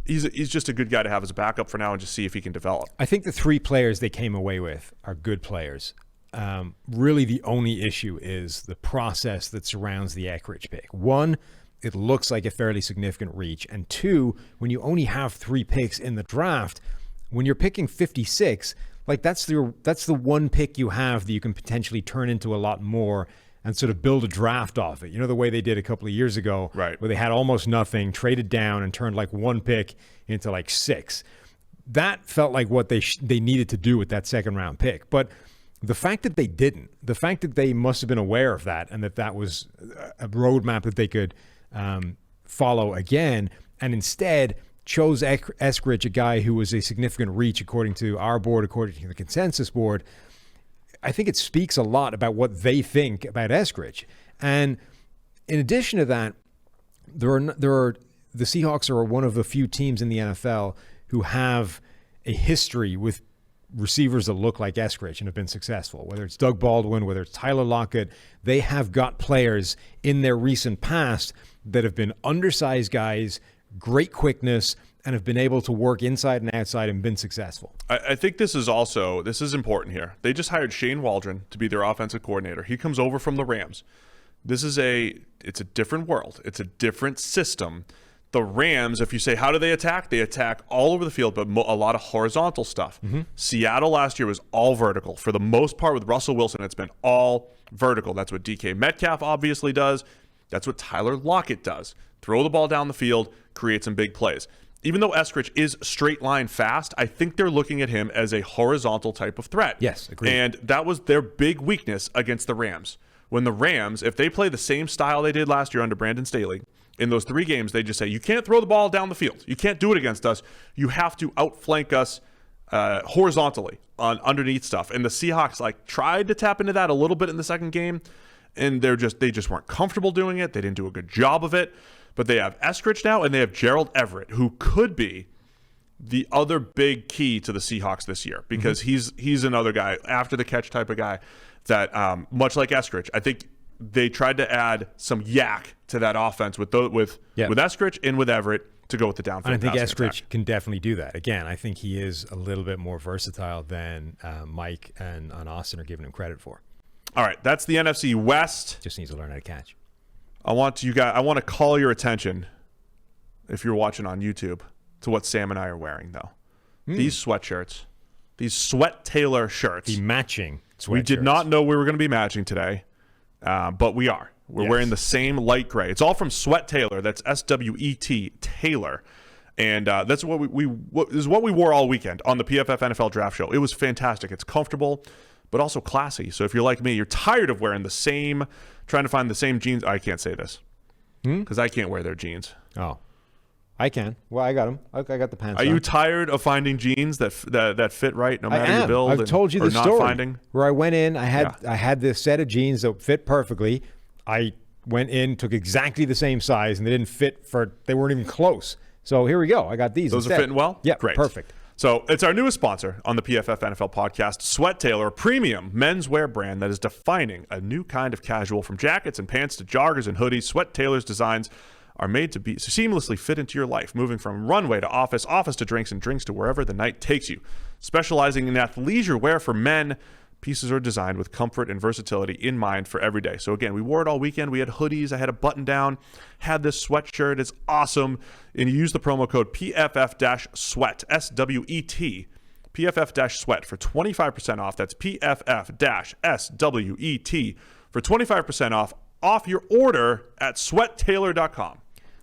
he's just a good guy to have as a backup for now and just see if he can develop. I think the 3 players they came away with are good players. Really, the only issue is the process that surrounds the Eskridge pick. One, it looks like a fairly significant reach. And two, when you only have 3 picks in the draft, when you're picking 56, like that's the one pick you have that you can potentially turn into a lot more and sort of build a draft off it. You know, the way they did a couple of years ago, right, where they had almost nothing, traded down and turned like 1 pick into like 6. That felt like what they needed to do with that second round pick. But the fact that they didn't, the fact that they must have been aware of that and that was a roadmap that they could follow again, and instead chose Eskridge, a guy who was a significant reach according to our board, according to the consensus board, I think it speaks a lot about what they think about Eskridge. And in addition to that, the Seahawks are one of the few teams in the NFL who have a history with receivers that look like Eskridge and have been successful. Whether it's Doug Baldwin, whether it's Tyler Lockett, they have got players in their recent past that have been undersized guys, great quickness, and have been able to work inside and outside and been successful. I think this is important here. They just hired Shane Waldron to be their offensive coordinator. He comes over from the Rams. It's a different world. It's a different system. The Rams, if you say, how do they attack? They attack all over the field, but a lot of horizontal stuff. Mm-hmm. Seattle last year was all vertical. For the most part with Russell Wilson, it's been all vertical. That's what DK Metcalf obviously does. That's what Tyler Lockett does. Throw the ball down the field, create some big plays. Even though Eskridge is straight line fast, I think they're looking at him as a horizontal type of threat. Yes, agreed. And that was their big weakness against the Rams. When the Rams, if they play the same style they did last year under Brandon Staley, in those 3 games, they just say, you can't throw the ball down the field. You can't do it against us. You have to outflank us horizontally on underneath stuff. And the Seahawks tried to tap into that a little bit in the second game, and they just weren't comfortable doing it. They didn't do a good job of it. But they have Eskridge now, and they have Gerald Everett, who could be the other big key to the Seahawks this year, because he's another guy, after the catch type of guy that, much like Eskridge, I think they tried to add some yak to that offense with Eskridge and with Everett to go with the downfield. I think Eskridge can definitely do that. Again, I think he is a little bit more versatile than Mike and Austin are giving him credit for. All right, that's the NFC West. Just needs to learn how to catch. I want to call your attention, if you're watching on YouTube, to what Sam and I are wearing, though. These sweatshirts, these Sweat Taylor shirts. The matching sweatshirts. We did not know we were going to be matching today, but we are. We're wearing the same light gray. It's all from Sweat Taylor. That's SWET Taylor. And that's what this is what we wore all weekend on the PFF NFL Draft Show. It was fantastic. It's comfortable, but also classy. So if you're like me, you're tired of wearing trying to find the same jeans. I can't say this because I can't wear their jeans. Oh, I can. Well, I got them. I got the pants. Are you tired of finding jeans that fit right no matter your build? I've told you the story where I went in. I had this set of jeans that fit perfectly. I went in, took exactly the same size, and they didn't fit they weren't even close. So here we go. I got these. Those instead. are fitting well? Yeah, great. Perfect. So it's our newest sponsor on the PFF NFL podcast, Sweat Taylor, a premium menswear brand that is defining a new kind of casual. From jackets and pants to joggers and hoodies, Sweat Taylor's designs are made to be seamlessly fit into your life, moving from runway to office, office to drinks, and drinks to wherever the night takes you. Specializing in athleisure wear for men, pieces are designed with comfort and versatility in mind for every day. So again, we wore it all weekend. We had hoodies. I had a button down, had this sweatshirt. It's awesome. And you use the promo code PFF-SWEAT, S-W-E-T, PFF-SWEAT for 25% off. That's PFF-SWET for 25% off your order at sweattailor.com.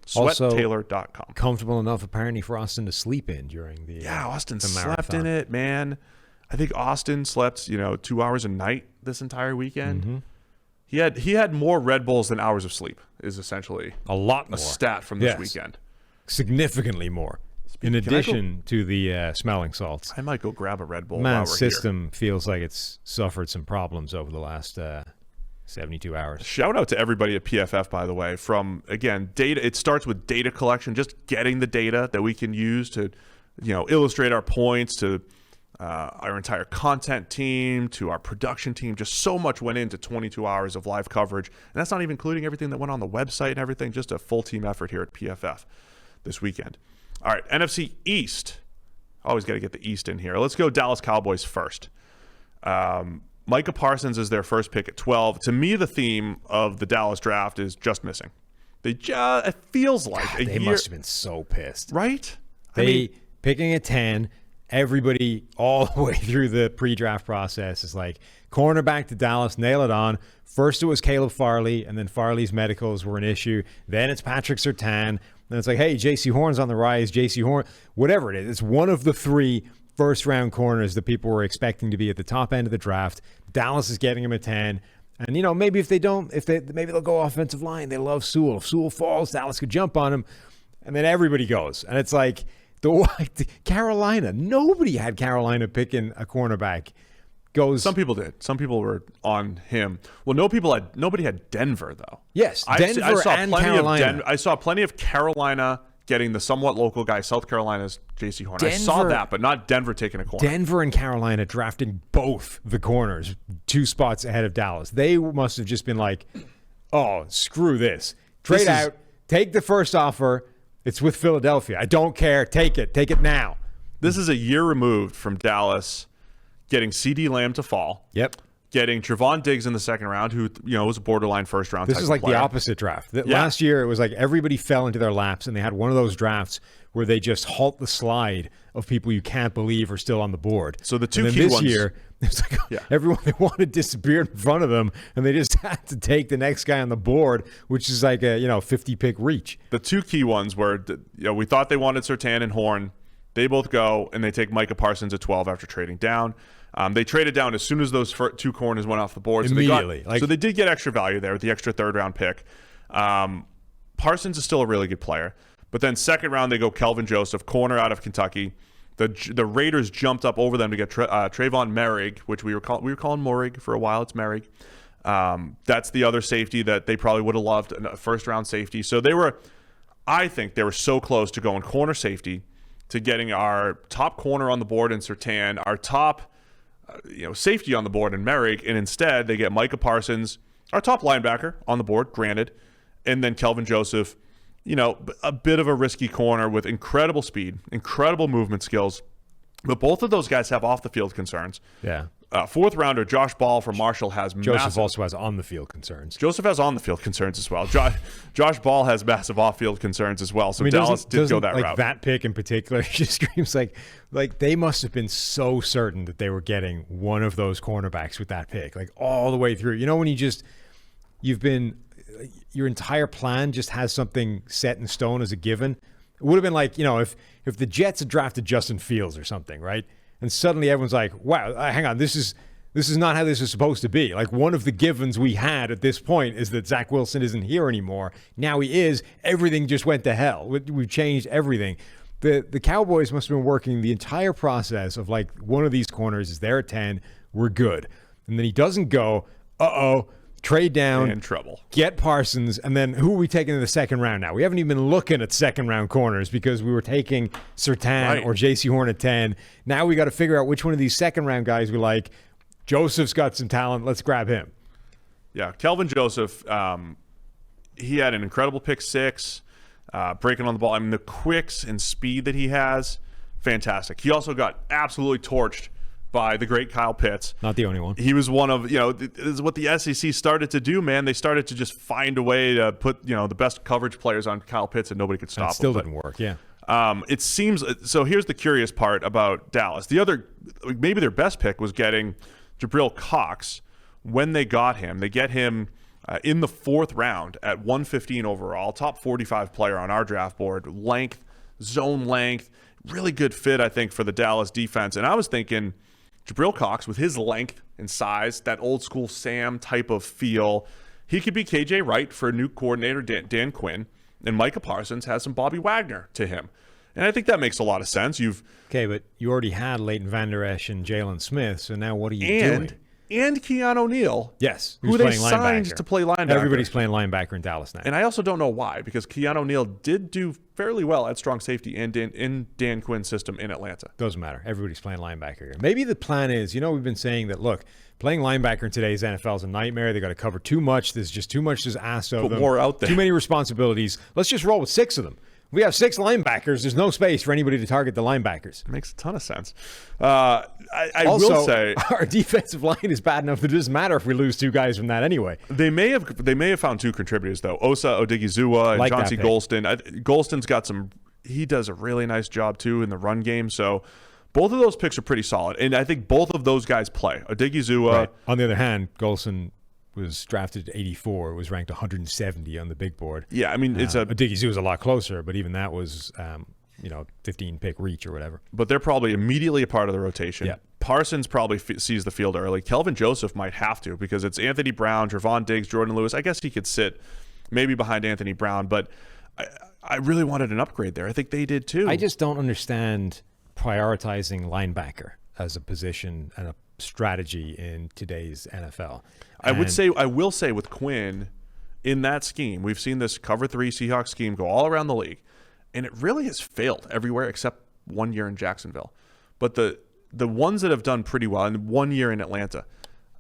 Sweattailor.com. Comfortable enough apparently for Austin to sleep in during the Austin the slept in it, man. I think Austin slept 2 hours a night this entire weekend. He had more Red Bulls than hours of sleep is essentially a stat from this weekend. Significantly more. In addition to the smelling salts. I might go grab a Red Bull. Man's system feels like it's suffered some problems over the last 72 hours. Shout out to everybody at PFF, by the way. From, again, data. It starts with data collection, just getting the data that we can use to, illustrate our points, to our entire content team, to our production team. Just so much went into 22 hours of live coverage. And that's not even including everything that went on the website and everything. Just a full team effort here at PFF this weekend. All right, NFC East. Always got to get the East in here. Let's go Dallas Cowboys first. Micah Parsons is their first pick at 12. To me, the theme of the Dallas draft is just missing. it feels like a They year. must have been so pissed. Right? Picking a 10, everybody all the way through the pre-draft process is like, cornerback to Dallas, nail it on. First it was Caleb Farley, and then Farley's medicals were an issue. Then it's Patrick Surtain. Then it's like, hey, J.C. Horn's on the rise. J.C. Horn, whatever it is. It's one of the 3 first-round corners that people were expecting to be at the top end of the draft. Dallas is getting him at 10. And, you know, maybe if they don't, maybe they'll go offensive line. They love Sewell. If Sewell falls, Dallas could jump on him. And then everybody goes. And it's like, Carolina, nobody had Carolina picking a cornerback. Some people did. Some people were on him. Well, nobody had Denver though. Yes, Denver and Carolina. I saw plenty of Carolina getting the somewhat local guy, South Carolina's J.C. Horn. I saw that, but not Denver taking a corner. Denver and Carolina drafting both the corners 2 spots ahead of Dallas. They must have just been like, oh, screw this. Trade out. Take the first offer. It's with Philadelphia. I don't care. Take it. Take it now. This is a year removed from Dallas getting CD Lamb to fall. Yep. Getting Trevon Diggs in the second round, who was a borderline first round. This is like the opposite draft. Last year, it was like everybody fell into their laps, and they had one of those drafts where they just halt the slide of people you can't believe are still on the board. So the 2 key key ones. This year, it's like everyone they wanted disappeared in front of them, and they just had to take the next guy on the board, which is like a 50-pick reach. The 2 key ones were, we thought they wanted Surtain and Horn. They both go, and they take Micah Parsons at 12 after trading down. They traded down as soon as those 2 corners went off the board. Immediately. So they did get extra value there with the extra third-round pick. Parsons is still a really good player. But then second round, they go Kelvin Joseph, corner out of Kentucky. The Raiders jumped up over them to get Trayvon Merrig, which we were calling Morig for a while. It's Merrig. That's the other safety that they probably would have loved, a first-round safety. So I think they were so close to going corner safety, to getting our top corner on the board in Surtain, our top safety on the board in Merrick, and instead they get Micah Parsons, our top linebacker on the board, granted, and then Kelvin Joseph, a bit of a risky corner with incredible speed, incredible movement skills, but both of those guys have off-the-field concerns. Yeah. Fourth rounder Josh Ball from Marshall has Joseph also has on-the-field concerns. Joseph has on-the-field concerns as well. Josh Ball has massive off-field concerns as well. So Dallas did go that route. That pick in particular just screams like they must have been so certain that they were getting one of those cornerbacks with that pick, like all the way through. When your entire plan just has something set in stone as a given. It would have been like, if the Jets had drafted Justin Fields or something, right? And suddenly everyone's like, wow, hang on, this is not how this is supposed to be. Like, one of the givens we had at this point is that Zach Wilson isn't here anymore. Now he is. Everything just went to hell. We've changed everything. The Cowboys must have been working the entire process of like, one of these corners is there at 10, we're good. And then he doesn't go, trade down, in trouble, get Parsons, and then who are we taking in the second round now? We haven't even been looking at second-round corners because we were taking Surtain or J.C. Horn at 10. Now we got to figure out which one of these second-round guys we like. Joseph's got some talent. Let's grab him. Yeah, Kelvin Joseph, he had an incredible pick 6, breaking on the ball. I mean, the quicks and speed that he has, fantastic. He also got absolutely torched by the great Kyle Pitts. Not the only one. He was one of, this is what the SEC started to do, man. They started to just find a way to put, the best coverage players on Kyle Pitts and nobody could stop him. It still didn't work, yeah. It seems, so here's the curious part about Dallas. The other, maybe their best pick was getting Jabril Cox. When they got him, they get him in the 4th round at 115 overall, top 45 player on our draft board, length, zone length, really good fit, I think, for the Dallas defense. And I was thinking, Jabril Cox, with his length and size, that old school Sam type of feel, he could be KJ Wright for a new coordinator, Dan Quinn, and Micah Parsons has some Bobby Wagner to him. And I think that makes a lot of sense. Okay, but you already had Leighton Vander Esch and Jalen Smith, so now what are you doing? And Keon O'Neal. Yes. Who they signed to play linebacker. Everybody's playing linebacker in Dallas now. And I also don't know why, because Keon O'Neal did do fairly well at strong safety in Dan Quinn's system in Atlanta. Doesn't matter. Everybody's playing linebacker here. Maybe the plan is, we've been saying that, look, playing linebacker in today's NFL is a nightmare. They got to cover too much. There's just too much that's asked of them. Put more out there. Too many responsibilities. Let's just roll with 6 of them. We have 6 linebackers. There's no space for anybody to target the linebackers. It makes a ton of sense. I Also, will say our defensive line is bad enough that it doesn't matter if we lose 2 guys from that anyway. they may have found 2 contributors though. Osa Odigizua and Like Chauncey that pick. Golston. Golston's got some. He does a really nice job too in the run game. So both of those picks are pretty solid, and I think both of those guys play. Odigizua. Right. On the other hand, Golson was drafted at 84. It was ranked 170 on the big board. Yeah, I mean it's a. Odigizua was a lot closer, but even that was 15 pick reach or whatever. But they're probably immediately a part of the rotation. Yeah. Parsons probably sees the field early. Kelvin Joseph might have to because it's Anthony Brown, Trevon Diggs, Jordan Lewis. I guess he could sit maybe behind Anthony Brown, but I really wanted an upgrade there. I think they did too. I just don't understand prioritizing linebacker as a position and a strategy in today's NFL. I will say with Quinn in that scheme, we've seen this cover 3 Seahawks scheme go all around the league, and it really has failed everywhere except 1 year in Jacksonville. But the ones that have done pretty well, and 1 year in Atlanta,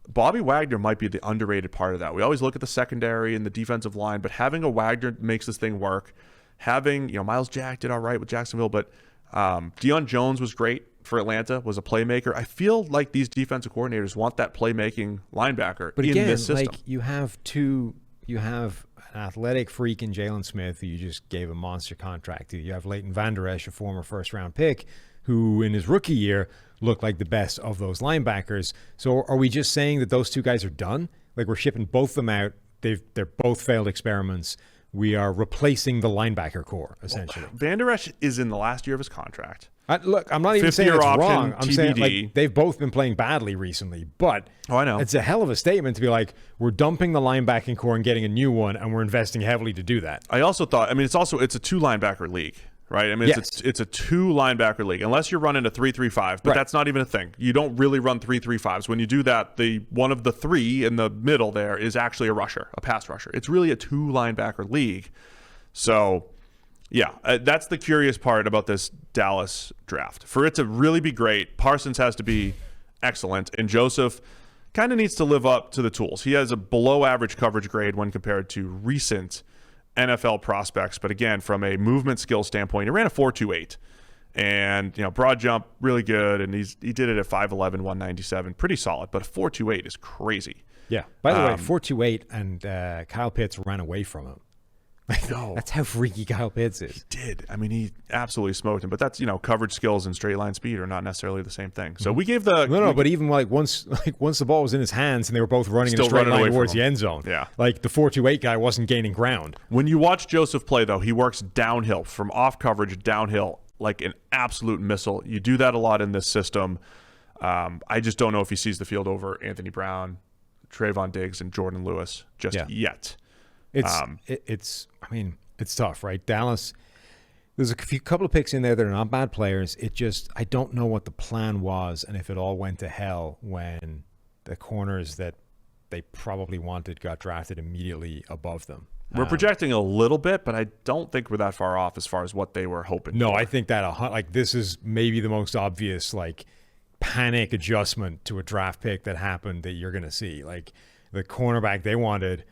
Bobby Wagner might be the underrated part of that. We always look at the secondary and the defensive line, but having a Wagner makes this thing work. Having, Miles Jack did all right with Jacksonville, but Deion Jones was great for Atlanta, was a playmaker. I feel like these defensive coordinators want that playmaking linebacker But in again, this system. like you have an athletic freak in Jalen Smith who you just gave a monster contract to. You have Leighton Vander Esch, a former first-round pick, who in his rookie year looked like the best of those linebackers. So are we just saying that those 2 guys are done? Like we're shipping both of them out. They're both failed experiments. We are replacing the linebacker core, essentially. Vander Esch is in the last year of his contract. Look, I'm not even saying it's Fifth-year option, wrong. I'm saying TBD. like they've both been playing badly recently, but I know. it's a hell of a statement to be like, we're dumping the linebacking core and getting a new one, and we're investing heavily to do that. I also thought, it's a 2 linebacker league, right? I mean, Yes. it's a 2 linebacker league, unless you're running a 3-3-5, but Right. that's not even a thing. You don't really run 3-3-5s. When you do that, one of the 3 in the middle there is actually a rusher, a pass rusher. It's really a 2 linebacker league. So, yeah, that's the curious part about this Dallas draft. For it to really be great, Parsons has to be excellent, and Joseph kind of needs to live up to the tools. He has a below-average coverage grade when compared to recent NFL prospects, but again, from a movement skill standpoint, he ran a 4.28, and broad jump really good, and he did it at 5'11", 197, pretty solid. But a 4.28 is crazy. Yeah. By the way, 4.28, and Kyle Pitts ran away from him. No. That's how freaky Kyle Pitts is. Did. He absolutely smoked him. But that's, coverage skills and straight line speed are not necessarily the same thing. So we gave the No, but even once the ball was in his hands and they were both running in a Still straight running line away from towards him. the end zone. Yeah. Like the 4.28 guy wasn't gaining ground. When you watch Joseph play, though, he works downhill, from off coverage downhill, like an absolute missile. You do that a lot in this system. I just don't know if he sees the field over Anthony Brown, Trevon Diggs, and Jordan Lewis just yet. It's tough, right? Dallas, there's a couple of picks in there that are not bad players. I don't know what the plan was and if it all went to hell when the corners that they probably wanted got drafted immediately above them. We're projecting a little bit, but I don't think we're that far off as far as what they were hoping No, for. I think that this is maybe the most obvious panic adjustment to a draft pick that happened that you're going to see. Like the cornerback they wanted,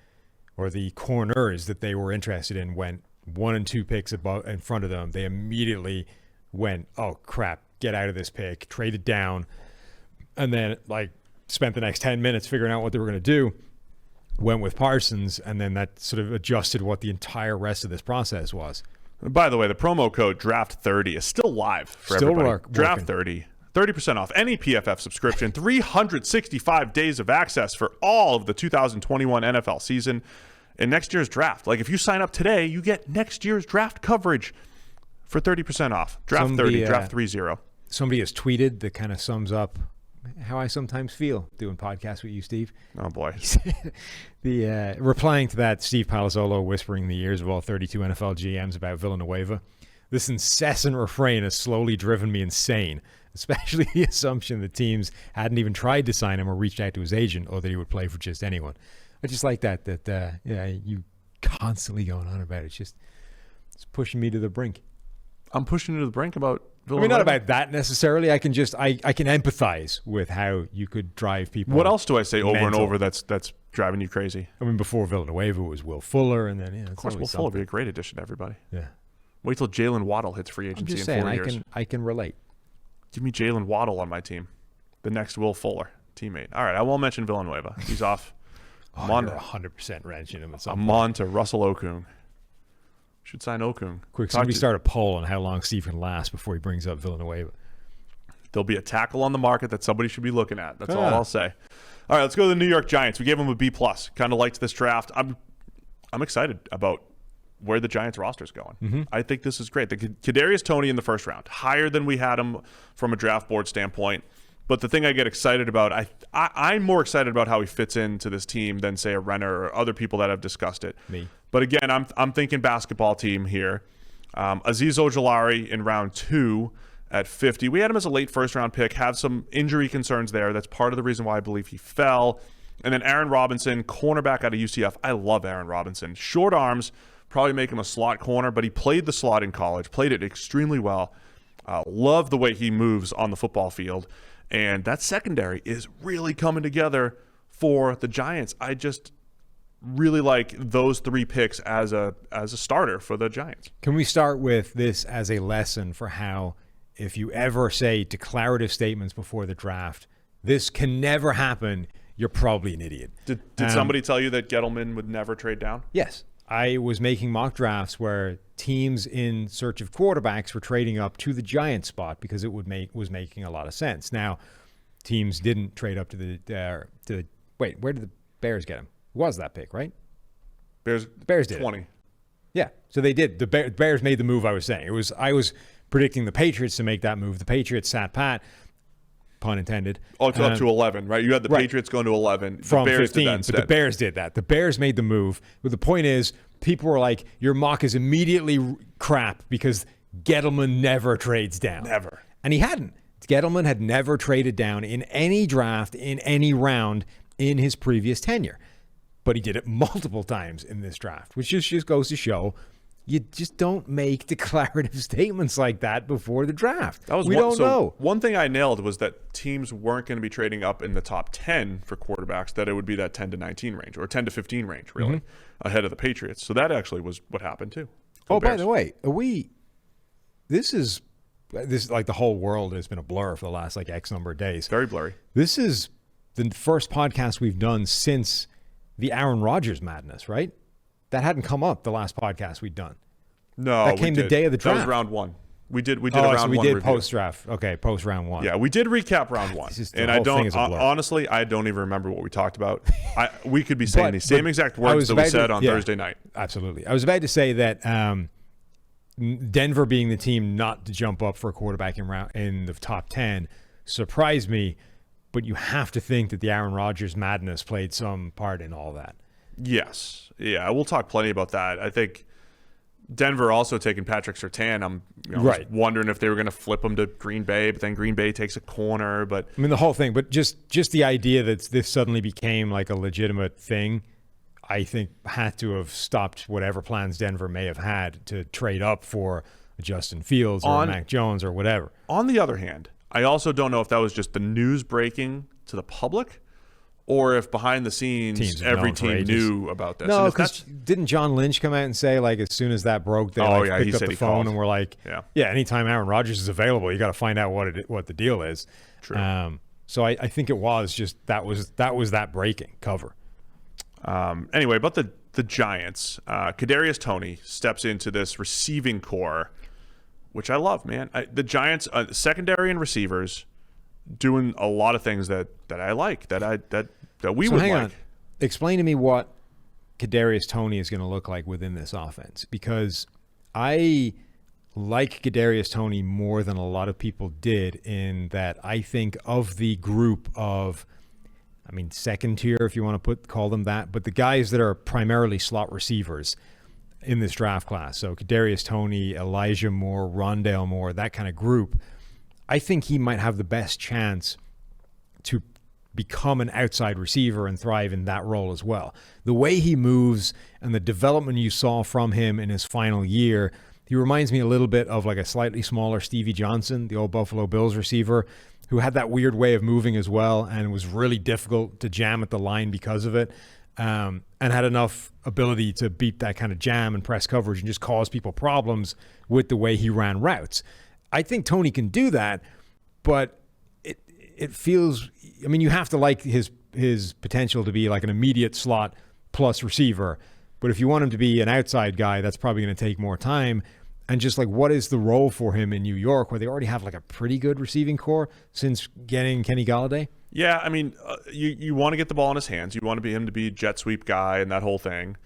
or the corners that they were interested in, went 1 and 2 picks above in front of them. They immediately went, oh crap, get out of this pick, traded down, and then spent the next 10 minutes figuring out what they were going to do. Went with Parsons, and then that sort of adjusted what the entire rest of this process was. By the way, the promo code DRAFT30 is still live for Still everybody. working. DRAFT30, 30% off any PFF subscription, 365 days of access for all of the 2021 NFL season and next year's draft. If you sign up today, you get next year's draft coverage for 30% off. DRAFT30, DRAFT30. Somebody has tweeted that kind of sums up how I sometimes feel doing podcasts with you, Steve. Oh, boy. Replying to that, Steve Palazzolo whispering in the ears of all 32 NFL GMs about Villanueva. This incessant refrain has slowly driven me insane, especially the assumption that teams hadn't even tried to sign him or reached out to his agent or that he would play for just anyone. I just like that you constantly going on about it. It's pushing me to the brink. I'm pushing you to the brink about I mean, not about that necessarily. I can empathize with how you could drive people. What else do I say over and mental. over that's driving you crazy? I mean, before Villanueva it was Will Fuller, and then Of course, Will Fuller would be a great addition to everybody. Yeah. Wait till Jalen Waddle hits free I'm agency just in saying, 4 years. I can relate. Give me Jalen Waddle on my team. The next Will Fuller teammate. All right, I won't mention Villanueva. He's off. I'm on You're to, 100% wrenching him at some I'm point. on to Russell Okung. Should sign Okung. Quick, somebody start a poll on how long Steve can last before he brings up Villanueva. There'll be a tackle on the market that somebody should be looking at. That's all I'll say. All right, let's go to the New York Giants. We gave them a B+. Kind of liked this draft. I'm excited about where the Giants roster is going. Mm-hmm. I think this is great. The Kadarius Toney in the first round, higher than we had him from a draft board standpoint. But the thing I get excited about, I'm more excited about how he fits into this team than, say, a Renner or other people that have discussed it. Me. But again, I'm thinking basketball team here. Azeez Ojulari in round 2 at 50. We had him as a late first-round pick, have some injury concerns there. That's part of the reason why I believe he fell. And then Aaron Robinson, cornerback out of UCF. I love Aaron Robinson. Short arms, probably make him a slot corner, but he played the slot in college, played it extremely well. Love the way he moves on the football field. And that secondary is really coming together for the Giants. I just really like those 3 picks as a starter for the Giants. Can we start with this as a lesson for how, if you ever say declarative statements before the draft, this can never happen, you're probably an idiot. Did somebody tell you that Gettleman would never trade down? Yes. I was making mock drafts where teams in search of quarterbacks were trading up to the Giants spot because it was making a lot of sense. Now, teams didn't trade up to the wait, where did the Bears get him? It was that pick, right? Bears did 20. Yeah, so they did. The Bears made the move I was saying. I was predicting the Patriots to make that move. The Patriots sat pat, pun intended. Up to 11, right? You had the Patriots going to 11. From the Bears 15, did that but instead. the Bears did that. The Bears made the move. But the point is, people were like, your mock is immediately crap because Gettleman never trades down. Never. And he hadn't. Gettleman had never traded down in any draft, in any round in his previous tenure. But he did it multiple times in this draft, which just goes to show you just don't make declarative statements like that before the draft. We don't know. One thing I nailed was that teams weren't going to be trading up in the top 10 for quarterbacks, that it would be that 10 to 19 range or 10 to 15 range, really, ahead of the Patriots. So that actually was what happened, too. By the way, this is like the whole world has been a blur for the last like X number of days. Very blurry. This is the first podcast we've done since the Aaron Rodgers madness, right? That hadn't come up the last podcast we'd done. No, that came the day of the draft. That was round 1. We did a round 1 we did review. post-draft. Okay, post-round 1. Yeah, we did recap round 1. And I don't honestly, I don't even remember what we talked about. We could be saying the same exact words that we said on Thursday night. Absolutely. I was about to say that Denver being the team not to jump up for a quarterback in the top 10 surprised me, but you have to think that the Aaron Rodgers madness played some part in all that. Yes. Yeah, we'll talk plenty about that. I think Denver also taking Patrick Surtain. I'm just wondering if they were going to flip him to Green Bay, but then Green Bay takes a corner. But I mean, the whole thing, but just the idea that this suddenly became like a legitimate thing, I think had to have stopped whatever plans Denver may have had to trade up for Justin Fields or Mac Jones or whatever. On the other hand, I also don't know if that was just the news breaking to the public, or if behind the scenes every team knew about this. No, because didn't John Lynch come out and say, like, as soon as that broke, they picked up the phone and were like, anytime Aaron Rodgers is available, you got to find out what the deal is. True. So I think it was just that was that breaking cover. Anyway, about the Giants, Kadarius Toney steps into this receiving core, which I love, man. The Giants, secondary and receivers, doing a lot of things that I like, that we would like. On. Explain to me what Kadarius Toney is going to look like within this offense, because I like Kadarius Toney more than a lot of people did, in that I think of the group of, I mean, second tier, if you want to call them that, but the guys that are primarily slot receivers in this draft class. So Kadarius Toney, Elijah Moore, Rondale Moore, that kind of group. I think he might have the best chance to become an outside receiver and thrive in that role as well. The way he moves and the development you saw from him in his final year, he reminds me a little bit of like a slightly smaller Stevie Johnson, the old Buffalo Bills receiver, who had that weird way of moving as well, and it was really difficult to jam at the line because of it. and had enough ability to beat that kind of jam and press coverage and just cause people problems with the way he ran routes. I think Tony can do that, but it feels, I mean, you have to like his potential to be like an immediate slot plus receiver. But if you want him to be an outside guy, that's probably going to take more time. And just like, what is the role for him in New York, where they already have like a pretty good receiving core since getting Kenny Golladay? Yeah, I mean, you want to get the ball in his hands. You want him to be a jet sweep guy and that whole thing.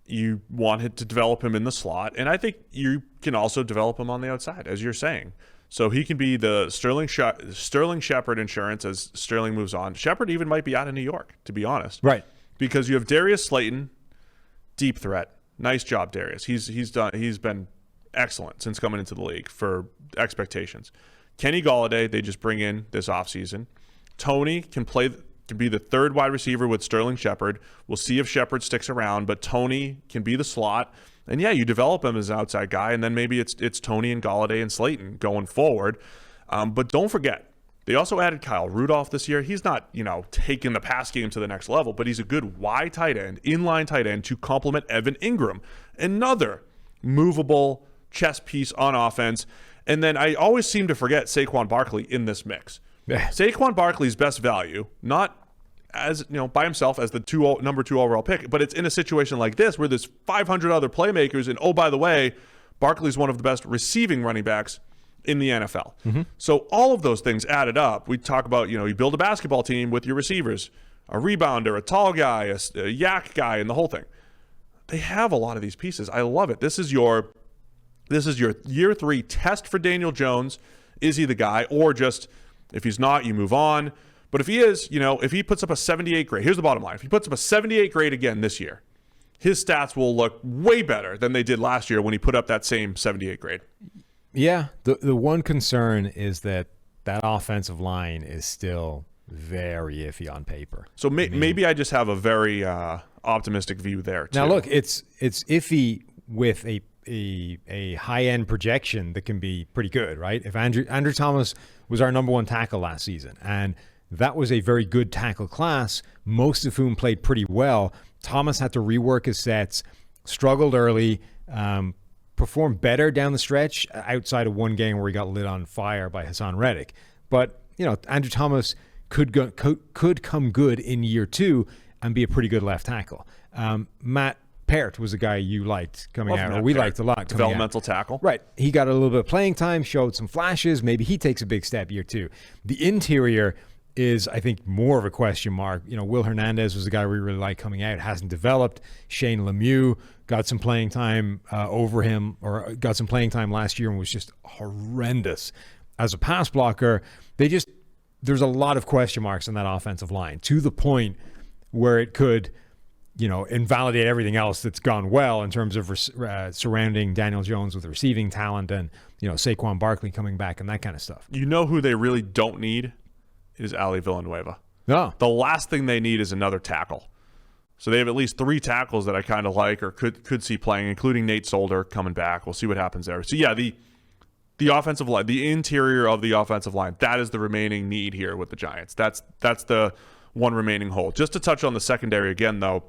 You want to develop him in the slot. And I think you can also develop him on the outside, as you're saying. So he can be the Sterling Shepard insurance as Sterling moves on. Shepard even might be out of New York, to be honest. Right. Because you have Darius Slayton, deep threat. Nice job, Darius. He's been excellent since coming into the league for expectations. Kenny Golladay, they just bring in this offseason. Tony can be the third wide receiver with Sterling Shepard. We'll see if Shepard sticks around, but Tony can be the slot. And yeah, you develop him as an outside guy, and then maybe it's Tony and Golladay and Slayton going forward. But don't forget, they also added Kyle Rudolph this year. He's not, taking the pass game to the next level, but he's a good wide tight end, inline tight end to complement Evan Ingram, another movable chess piece on offense. And then I always seem to forget Saquon Barkley in this mix. Yeah. Saquon Barkley's best value, not as by himself as the number 2 overall pick, but it's in a situation like this where there's 500 other playmakers, and oh, by the way, Barkley's one of the best receiving running backs in the NFL. Mm-hmm. So all of those things added up. We talk about, you build a basketball team with your receivers, a rebounder, a tall guy, a yak guy, and the whole thing. They have a lot of these pieces. I love it. This is your year 3 test for Daniel Jones. Is he the guy? Or just, if he's not, you move on. But if he is, if he puts up a 78 grade, here's the bottom line. If he puts up a 78 grade again this year, his stats will look way better than they did last year when he put up that same 78 grade. Yeah. The one concern is that offensive line is still very iffy on paper. So maybe I just have a very optimistic view there, too. Now, look, it's iffy with a high-end projection that can be pretty good, right? If Andrew Thomas was our number 1 tackle last season, and that was a very good tackle class, most of whom played pretty well. Thomas had to rework his sets, struggled early, performed better down the stretch outside of one game where he got lit on fire by Hassan Reddick. But, Andrew Thomas could come good in year 2 and be a pretty good left tackle. Matt Peart was a guy you liked coming out, or we liked a lot. Developmental tackle. Right. He got a little bit of playing time, showed some flashes. Maybe he takes a big step year 2. The interior is, I think, more of a question mark. Will Hernandez was a guy we really liked coming out, hasn't developed. Shane Lemieux got some playing time over him, or got some playing time last year and was just horrendous as a pass blocker. There's a lot of question marks on that offensive line, to the point where it could invalidate everything else that's gone well in terms of surrounding Daniel Jones with receiving talent and, Saquon Barkley coming back and that kind of stuff. You know who they really don't need is Ali Villanueva. No. The last thing they need is another tackle. So they have at least 3 tackles that I kind of like or could see playing, including Nate Solder coming back. We'll see what happens there. So, yeah, the offensive line, the interior of the offensive line, that is the remaining need here with the Giants. That's the one remaining hole. Just to touch on the secondary again, though,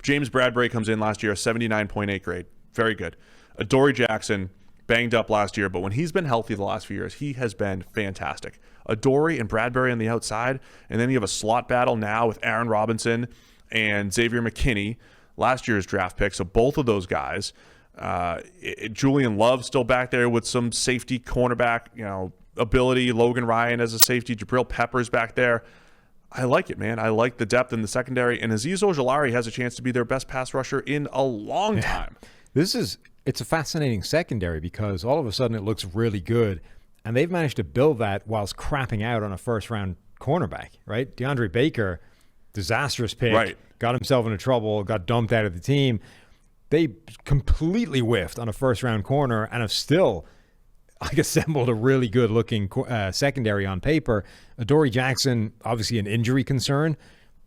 James Bradbury comes in last year, a 79.8 grade. Very good. Adoree Jackson banged up last year, but when he's been healthy the last few years, he has been fantastic. Adoree and Bradbury on the outside, and then you have a slot battle now with Aaron Robinson and Xavier McKinney, last year's draft pick. So both of those guys. Julian Love still back there with some safety cornerback, ability. Logan Ryan as a safety. Jabril Peppers back there. I like it, man. I like the depth in the secondary. And Azeez Ojulari has a chance to be their best pass rusher in a long time. It's a fascinating secondary because all of a sudden it looks really good. And they've managed to build that whilst crapping out on a first-round cornerback, right? DeAndre Baker, disastrous pick, right. Got himself into trouble, got dumped out of the team. They completely whiffed on a first-round corner and have still assembled a really good-looking secondary on paper. Adoree Jackson, obviously an injury concern,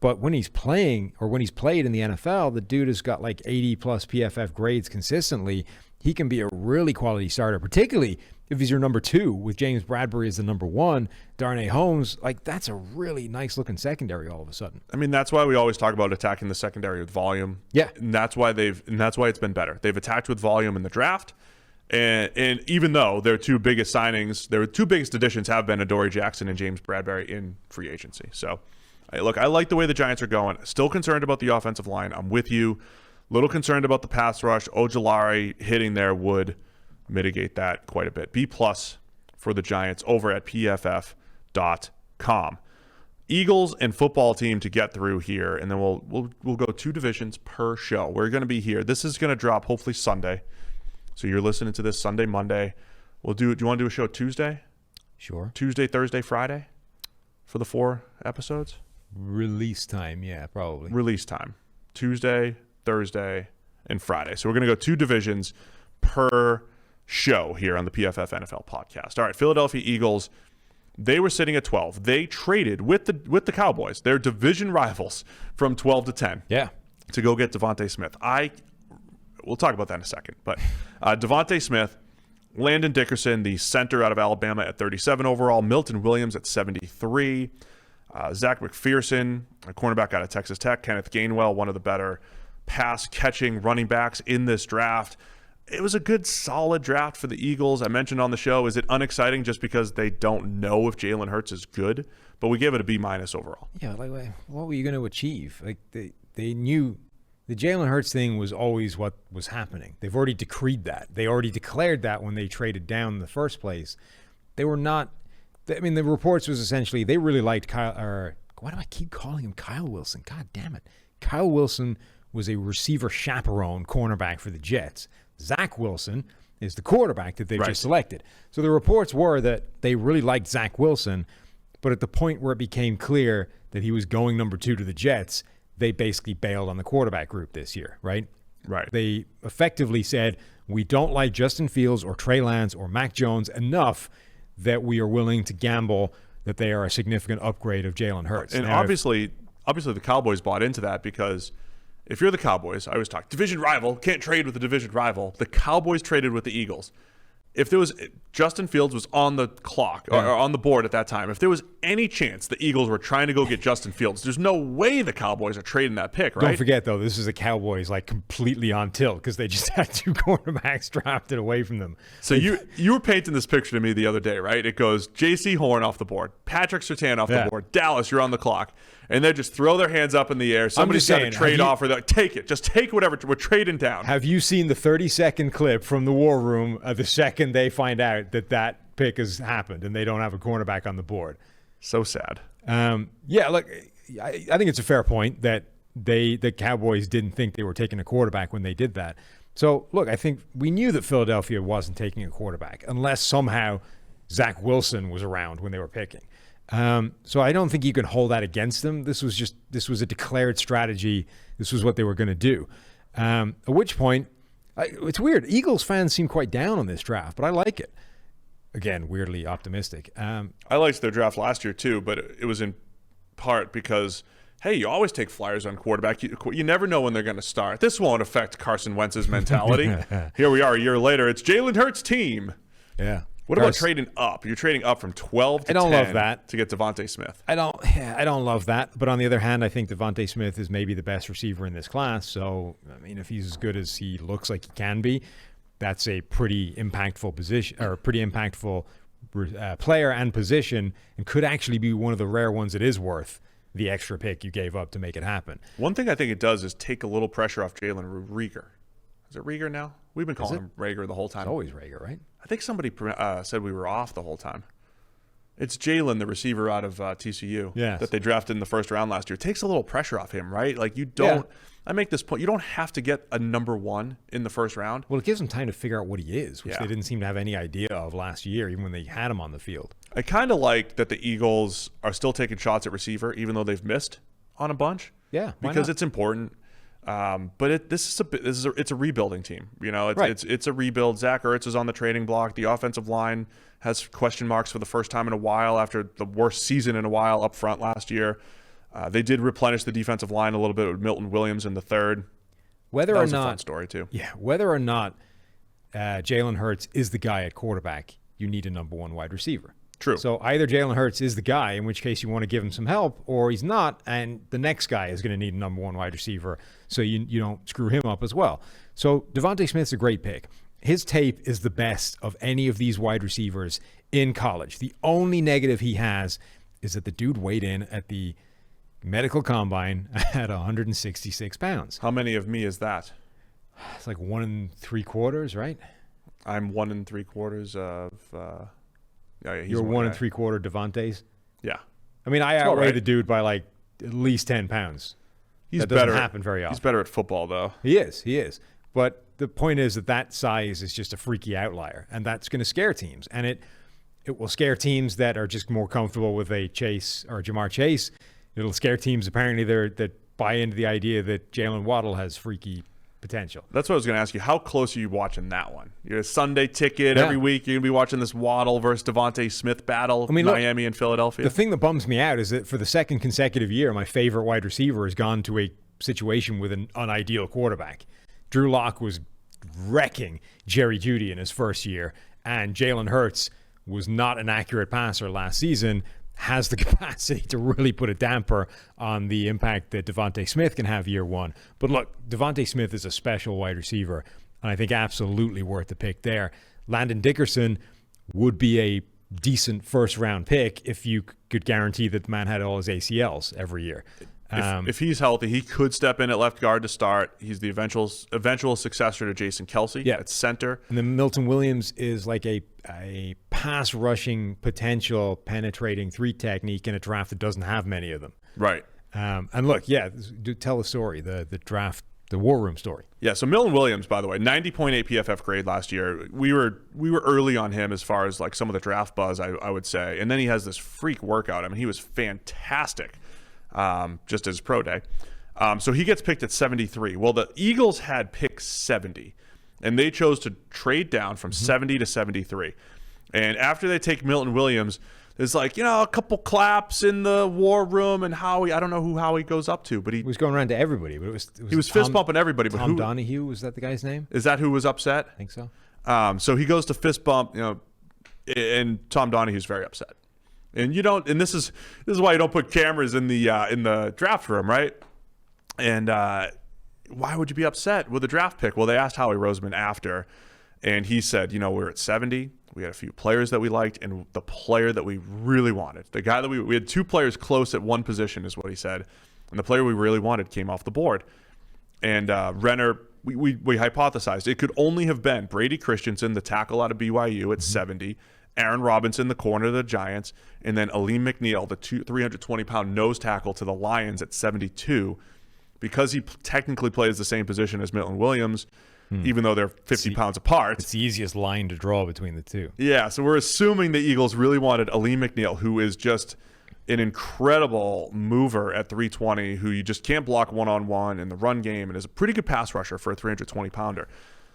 but when he's playing or when he's played in the NFL, the dude has got like 80-plus PFF grades consistently. He can be a really quality starter, particularly if he's your number 2 with James Bradbury as the number 1, Darnay Holmes, like that's a really nice looking secondary all of a sudden. I mean, that's why we always talk about attacking the secondary with volume. Yeah. And that's why it's been better. They've attacked with volume in the draft. And even though their 2 biggest signings, their 2 biggest additions have been Adoree Jackson and James Bradbury in free agency. So, look, I like the way the Giants are going. Still concerned about the offensive line. I'm with you. Little concerned about the pass rush. Ojulari hitting there would mitigate that quite a bit. B+ for the Giants over at PFF.com. Eagles and football team to get through here, and then we'll go 2 divisions per show. We're going to be here. This is going to drop hopefully Sunday. So you're listening to this Sunday, Monday. Do you want to do a show Tuesday? Sure. Tuesday, Thursday, Friday for the 4 episodes? Release time, yeah, probably. Release time. Tuesday, Thursday, and Friday. So we're going to go 2 divisions per show here on the PFF NFL podcast. All right, Philadelphia Eagles, they were sitting at 12. They traded with the Cowboys, their division rivals, from 12 to 10. Yeah. To go get Devontae Smith. We'll talk about that in a second. But Devontae Smith, Landon Dickerson, the center out of Alabama at 37 overall, Milton Williams at 73, Zach McPherson, a cornerback out of Texas Tech, Kenneth Gainwell, one of the better pass-catching running backs in this draft. It was a good, solid draft for the Eagles. I mentioned on the show, is it unexciting just because they don't know if Jalen Hurts is good? But we give it a B- overall. Yeah, like what were you going to achieve? Like they knew the Jalen Hurts thing was always what was happening. They've already decreed that. They already declared that when they traded down in the first place. They were not. I mean, the reports was essentially they really liked Kyle. Or why do I keep calling him Kyle Wilson? God damn it! Kyle Wilson was a receiver chaperone cornerback for the Jets. Zach Wilson is the quarterback that they've just selected. So the reports were that they really liked Zach Wilson, but at the point where it became clear that he was going number 2 to the Jets, they basically bailed on the quarterback group this year, right? Right. They effectively said, we don't like Justin Fields or Trey Lance or Mac Jones enough that we are willing to gamble that they are a significant upgrade of Jalen Hurts. And now, obviously the Cowboys bought into that because if you're the Cowboys, I always talk, division rival, can't trade with the division rival. The Cowboys traded with the Eagles. If there was Justin Fields was on the clock or on the board at that time, if there was any chance the Eagles were trying to go get Justin Fields, there's no way the Cowboys are trading that pick, right? Don't forget, though, this is the Cowboys like completely on tilt because they just had 2 cornerbacks drafted away from them. So you were painting this picture to me the other day, right? It goes J.C. Horn off the board, Patrick Surtain off the board, Dallas, you're on the clock. And they just throw their hands up in the air. Somebody's got a trade offer. Like, take it. Just take whatever. We're trading down. Have you seen the 30-second clip from the War Room the second they find out that pick has happened and they don't have a cornerback on the board? So sad. Yeah, look, I think it's a fair point that the Cowboys didn't think they were taking a quarterback when they did that. So, look, I think we knew that Philadelphia wasn't taking a quarterback unless somehow Zach Wilson was around when they were picking. So I don't think you can hold that against them. This was a declared strategy. This was what they were going to do. At which point, it's weird. Eagles fans seem quite down on this draft, but I like it. Again, weirdly optimistic. I liked their draft last year too, but it was in part because, hey, you always take flyers on quarterback. You never know when they're going to start. This won't affect Carson Wentz's mentality. Here we are a year later. It's Jalen Hurts' team. Yeah. What about trading up? You're trading up from 12 to 10 love that. to get Devontae Smith. I don't love that. But on the other hand, I think Devontae Smith is maybe the best receiver in this class. So, I mean, if he's as good as he looks like he can be, that's a pretty impactful position or pretty impactful player and position, and could actually be one of the rare ones that is worth the extra pick you gave up to make it happen. One thing I think it does is take a little pressure off Jalen Reagor. Is it Reagor now? We've been calling him Reagor the whole time. It's always Reagor, right? I think somebody said we were off the whole time. It's Jalen, the receiver out of TCU, that they drafted in the first round last year. It takes a little pressure off him, right? Like you don't. Yeah. I make this point. You don't have to get a number 1 in the first round. Well, it gives him time to figure out what he is, which they didn't seem to have any idea of last year, even when they had him on the field. I kind of like that the Eagles are still taking shots at receiver, even though they've missed on a bunch. Yeah, because it's important. But it's a rebuilding team. You know, it's a rebuild. Zach Ertz is on the trading block. The offensive line has question marks for the first time in a while after the worst season in a while up front last year. They did replenish the defensive line a little bit with Milton Williams in the third. Whether that or was not, a fun story too. Yeah, whether or not Jalen Hurts is the guy at quarterback you need a number one wide receiver. True. So either Jalen Hurts is the guy, in which case you want to give him some help, or he's not, and the next guy is going to need a number one wide receiver, so you don't screw him up as well. So Devontae Smith's a great pick. His tape is the best of any of these wide receivers in college. The only negative he has is that the dude weighed in at the medical combine at 166 pounds. How many of me is that? It's like 1 3/4, right? I'm 1 3/4 of. Yeah, he's You're one 1 guy. 3/4 Devontae's. Yeah, I mean, I all outweigh right. the dude by like at least 10 pounds. he's That doesn't better. happen very often. He's better at football though. He is. But the point is that size is just a freaky outlier, and that's going to scare teams. And it will scare teams that are just more comfortable with a Chase or Jamar Chase. It'll scare teams apparently that buy into the idea that Jalen Waddle has freaky potential. That's what I was going to ask you. How close are you watching that one? You're a Sunday ticket Yeah. every week. You're going to be watching this Waddle versus Devontae Smith battle. I mean, look, Miami and Philadelphia. The thing that bums me out is that for the second consecutive year, my favorite wide receiver has gone to a situation with an unideal quarterback. Drew Lock was wrecking Jerry Jeudy in his first year, and Jalen Hurts was not an accurate passer last season, has the capacity to really put a damper on the impact that Devontae Smith can have year one. But look, Devontae Smith is a special wide receiver, and I think absolutely worth the pick there. Landon Dickerson would be a decent first-round pick if you could guarantee that the man had all his ACLs every year. If he's healthy, he could step in at left guard to start. He's the eventual successor to Jason Kelsey at center. And then Milton Williams is like a pass rushing potential penetrating three technique in a draft that doesn't have many of them. Right. And look, do tell the story, the draft, the war room story. Yeah, so Milton Williams, by the way, 90.8 PFF grade last year. We were early on him as far as like some of the draft buzz, I would say. And then he has this freak workout. I mean, he was fantastic just as pro day. So he gets picked at 73. Well, the Eagles had pick 70, and they chose to trade down from 70 to 73. And after they take Milton Williams, there's like, a couple claps in the war room, and Howie, I don't know who Howie goes up to, but he was going around to everybody. But he was fist bumping everybody. But Tom Donahue, was that the guy's name? Is that who was upset? I think so. So he goes to fist bump, and Tom Donahue's very upset. And you don't, and this is why you don't put cameras in the draft room, right? And why would you be upset with a draft pick? Well, they asked Howie Roseman after, and he said, we're at 70. We had a few players that we liked, and the player that we really wanted, the guy that we had two players close at one position, is what he said, and the player we really wanted came off the board. And Renner, we hypothesized it could only have been Brady Christensen, the tackle out of BYU at 70. Aaron Robinson, the corner of the Giants, and then Aleem McNeil, the 320-pound nose tackle to the Lions at 72. Because he technically plays the same position as Milton Williams, even though they're 50 pounds apart. It's the easiest line to draw between the two. Yeah, so we're assuming the Eagles really wanted Aleem McNeil, who is just an incredible mover at 320, who you just can't block one-on-one in the run game, and is a pretty good pass rusher for a 320-pounder.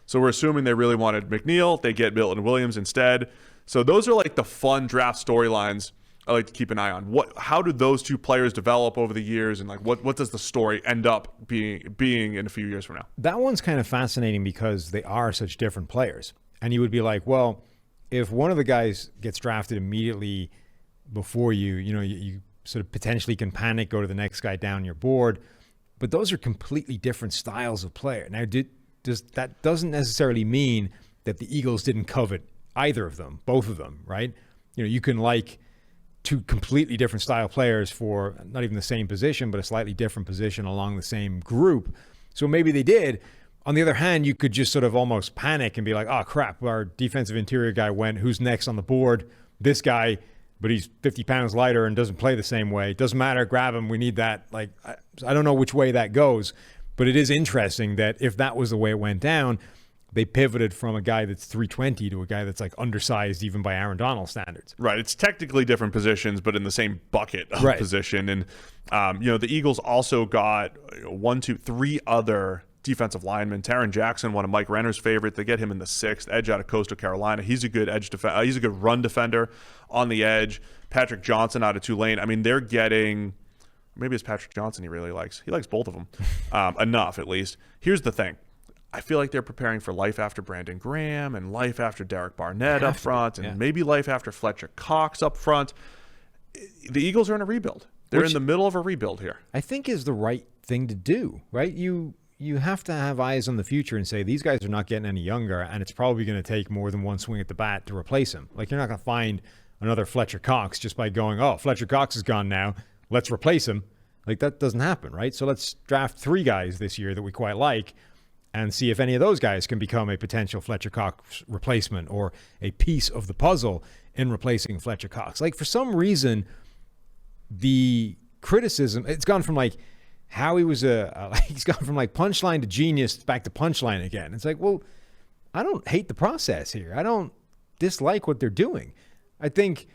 So we're assuming they really wanted McNeil. They get Milton Williams instead. So those are like the fun draft storylines I like to keep an eye on. How do those two players develop over the years, and like what does the story end up being in a few years from now? That one's kind of fascinating because they are such different players. And you would be like, well, if one of the guys gets drafted immediately before you sort of potentially can panic, go to the next guy down your board. But those are completely different styles of player. Now, that doesn't necessarily mean that the Eagles didn't covet either of them, both of them, right? You can like two completely different style players for not even the same position, but a slightly different position along the same group. So maybe they did. On the other hand, you could just sort of almost panic and be like, oh, crap, our defensive interior guy went. Who's next on the board? This guy, but he's 50 pounds lighter and doesn't play the same way. It doesn't matter. Grab him. We need that. Like, I don't know which way that goes, but it is interesting that if that was the way it went down, they pivoted from a guy that's 320 to a guy that's like undersized even by Aaron Donald standards. Right. It's technically different positions, but in the same bucket of position. And, the Eagles also got 3 other defensive linemen. Taron Jackson, one of Mike Renner's favorite. They get him in the 6th, edge out of Coastal Carolina. He's a good he's a good run defender on the edge. Patrick Johnson out of Tulane. I mean, they're getting, maybe it's Patrick Johnson he really likes. He likes both of them enough, at least. Here's the thing. I feel like they're preparing for life after Brandon Graham and life after Derek Barnett up front and maybe life after Fletcher Cox up front. The Eagles are in a rebuild. They're in the middle of a rebuild here. I think is the right thing to do, right? You have to have eyes on the future and say these guys are not getting any younger, and it's probably going to take more than one swing at the bat to replace him. Like, you're not going to find another Fletcher Cox just by going, oh, Fletcher Cox is gone now, let's replace him. Like, that doesn't happen, right? So let's draft 3 guys this year that we quite like and see if any of those guys can become a potential Fletcher Cox replacement or a piece of the puzzle in replacing Fletcher Cox. Like, for some reason, the criticism, it's gone from like how he was he's gone from like punchline to genius back to punchline again. It's like, well, I don't hate the process here. I don't dislike what they're doing. I think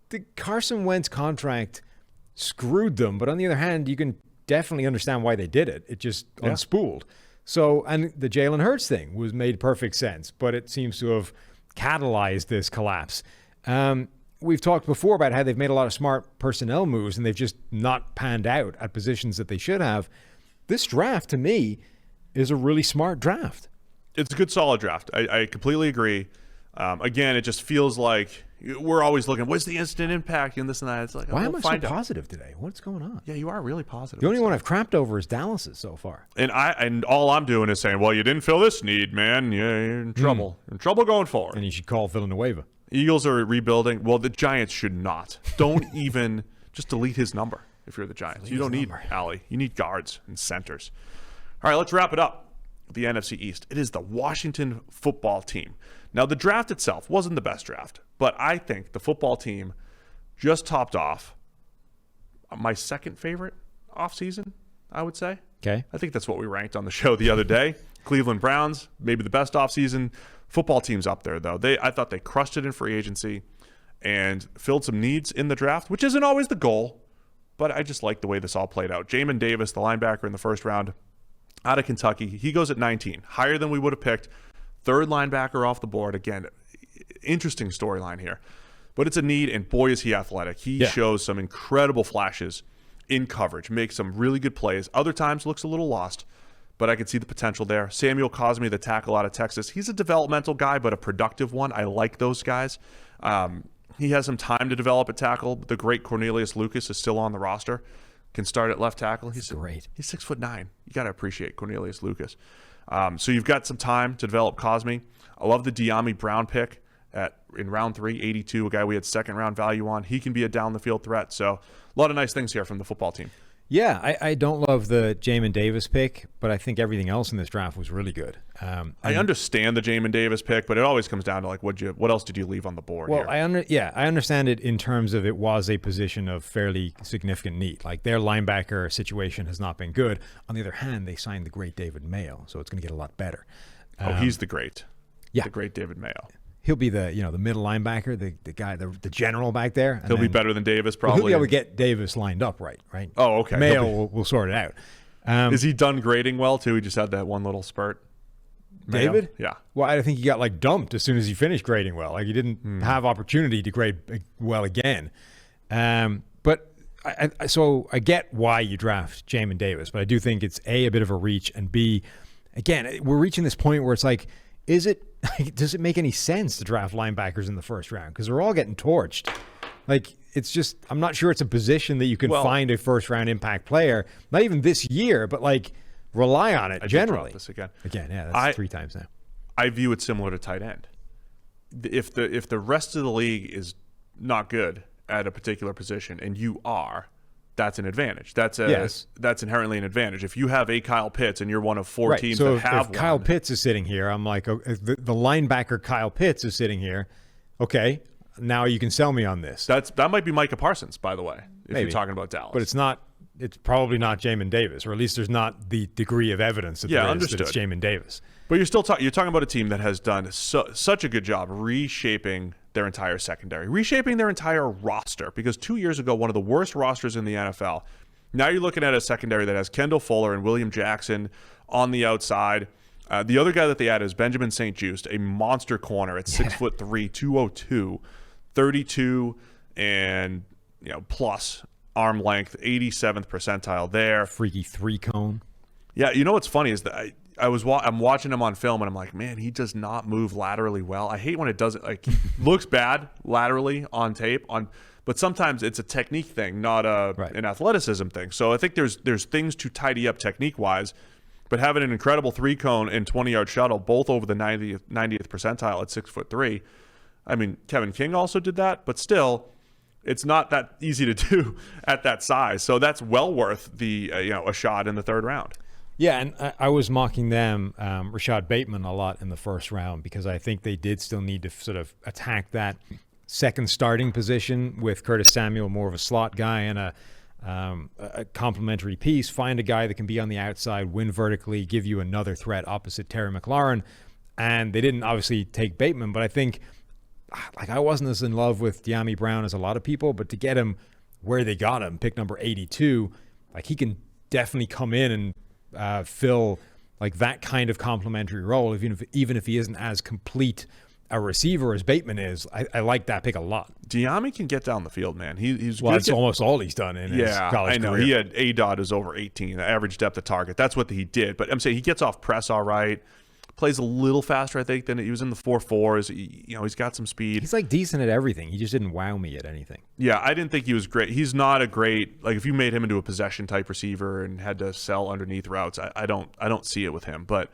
the Carson Wentz contract screwed them, but on the other hand, you can definitely understand why they did it. It just unspooled. So, and the Jalen Hurts thing was made perfect sense, but it seems to have catalyzed this collapse. We've talked before about how they've made a lot of smart personnel moves and they've just not panned out at positions that they should have. This draft, to me, is a really smart draft. It's a good, solid draft. I completely agree. Again, it just feels like we're always looking, what's the instant impact and this and that. It's like, why am I so positive today? What's going on? Yeah, you are really positive. The only one I've crapped over is Dallas's so far. And all I'm doing is saying, well, you didn't fill this need, man. You're in trouble. You're in trouble going forward. And you should call Villanueva. Eagles are rebuilding. Well, the Giants should not. Don't even just delete his number if you're the Giants. You don't need Allie. You need guards and centers. All right, let's wrap it up. The NFC East. It is the Washington football team. Now, the draft itself wasn't the best draft, but I think the football team just topped off my second favorite offseason, I would say. Okay. I think that's what we ranked on the show the other day. Cleveland Browns, maybe the best offseason. Football team's up there, though. I thought they crushed it in free agency and filled some needs in the draft, which isn't always the goal, but I just like the way this all played out. Jamin Davis, the linebacker in the first round out of Kentucky, he goes at 19, higher than we would have picked. Third linebacker off the board. Again, interesting storyline here. But it's a need, and boy, is he athletic. He shows some incredible flashes in coverage, makes some really good plays. Other times looks a little lost, but I could see the potential there. Samuel Cosme, the tackle out of Texas, he's a developmental guy, but a productive one. I like those guys. He has some time to develop at tackle. The great Cornelius Lucas is still on the roster. Can start at left tackle. He's great. He's 6'9". You got to appreciate Cornelius Lucas. So you've got some time to develop Cosme. I love the De'Ami Brown pick in round 3, 82, a guy we had second round value on. He can be a down the field threat. So a lot of nice things here from the football team. Yeah, I don't love the Jamin Davis pick, but I think everything else in this draft was really good. I understand the Jamin Davis pick, but it always comes down to like, what else did you leave on the board? Well, here? I understand it in terms of it was a position of fairly significant need. Like, their linebacker situation has not been good. On the other hand, they signed the great David Mayo, so it's going to get a lot better. He's the great. Yeah, the great David Mayo. He'll be the middle linebacker, the guy, the general back there. And he'll be better than Davis, probably. He'll be able to get Davis lined up right? Oh, okay. Mayo will sort it out. Is he done grading well, too? He just had that one little spurt. Mayo? David? Yeah. Well, I think he got like dumped as soon as he finished grading well. Like, he didn't have opportunity to grade well again. But I get why you draft Jamin Davis, but I do think it's a bit of a reach, and B, again, we're reaching this point where it's like, does it make any sense to draft linebackers in the first round? Because they're all getting torched. Like, it's just, I'm not sure it's a position that you can find a first round impact player, not even this year, but like rely on it generally. This again, yeah, that's 3 times now. I view it similar to tight end. If the rest of the league is not good at a particular position and you are, that's an advantage. That's inherently an advantage. If you have a Kyle Pitts and you're one of 4 teams so that have if Kyle Pitts is sitting here, I'm like, if the linebacker Kyle Pitts is sitting here, okay, now you can sell me on this. That might be Micah Parsons, by the way, if Maybe. you're talking about Dallas. But it's not. It's probably not Jamin Davis, or at least there's not the degree of evidence that there is that it's Jamin Davis. But you're still you're talking about a team that has done such a good job reshaping their entire secondary, reshaping their entire roster, because 2 years ago, one of the worst rosters in the NFL. Now you're looking at a secondary that has Kendall Fuller and William Jackson on the outside. The other guy that they added is Benjamin St. Juste, a monster corner at 6'3", 202, 32 and plus arm length, 87th percentile there. Freaky 3-cone. Yeah, you know what's funny is that I'm watching him on film, and I'm like, man, he does not move laterally well. I hate when it doesn't. Like, he looks bad laterally on tape, but sometimes it's a technique thing, not an athleticism thing. So I think there's things to tidy up technique-wise, but having an incredible 3-cone and 20-yard shuttle, both over the 90th percentile at 6'3". I mean, Kevin King also did that, but still, it's not that easy to do at that size. So that's well worth a shot in the third round. Yeah, and I was mocking them, Rashad Bateman, a lot in the first round because I think they did still need to sort of attack that second starting position with Curtis Samuel, more of a slot guy, and a complementary piece. Find a guy that can be on the outside, win vertically, give you another threat opposite Terry McLaurin. And they didn't obviously take Bateman, but I think I wasn't as in love with De'Ami Brown as a lot of people, but to get him where they got him, pick number 82, he can definitely come in and fill that kind of complementary role, even if he isn't as complete a receiver as Bateman is. I like that pick a lot. De'Ami can get down the field, man. He's well, that's almost all he's done in his college I know. career. He had ADOT is over 18, the average depth of target. That's what he did. But I'm saying he gets off press all right. Plays a little faster, I think, than he was in the 4.4s. He's got some speed. He's decent at everything. He just didn't wow me at anything. Yeah, I didn't think he was great. He's not a great, if you made him into a possession type receiver and had to sell underneath routes, I don't see it with him. But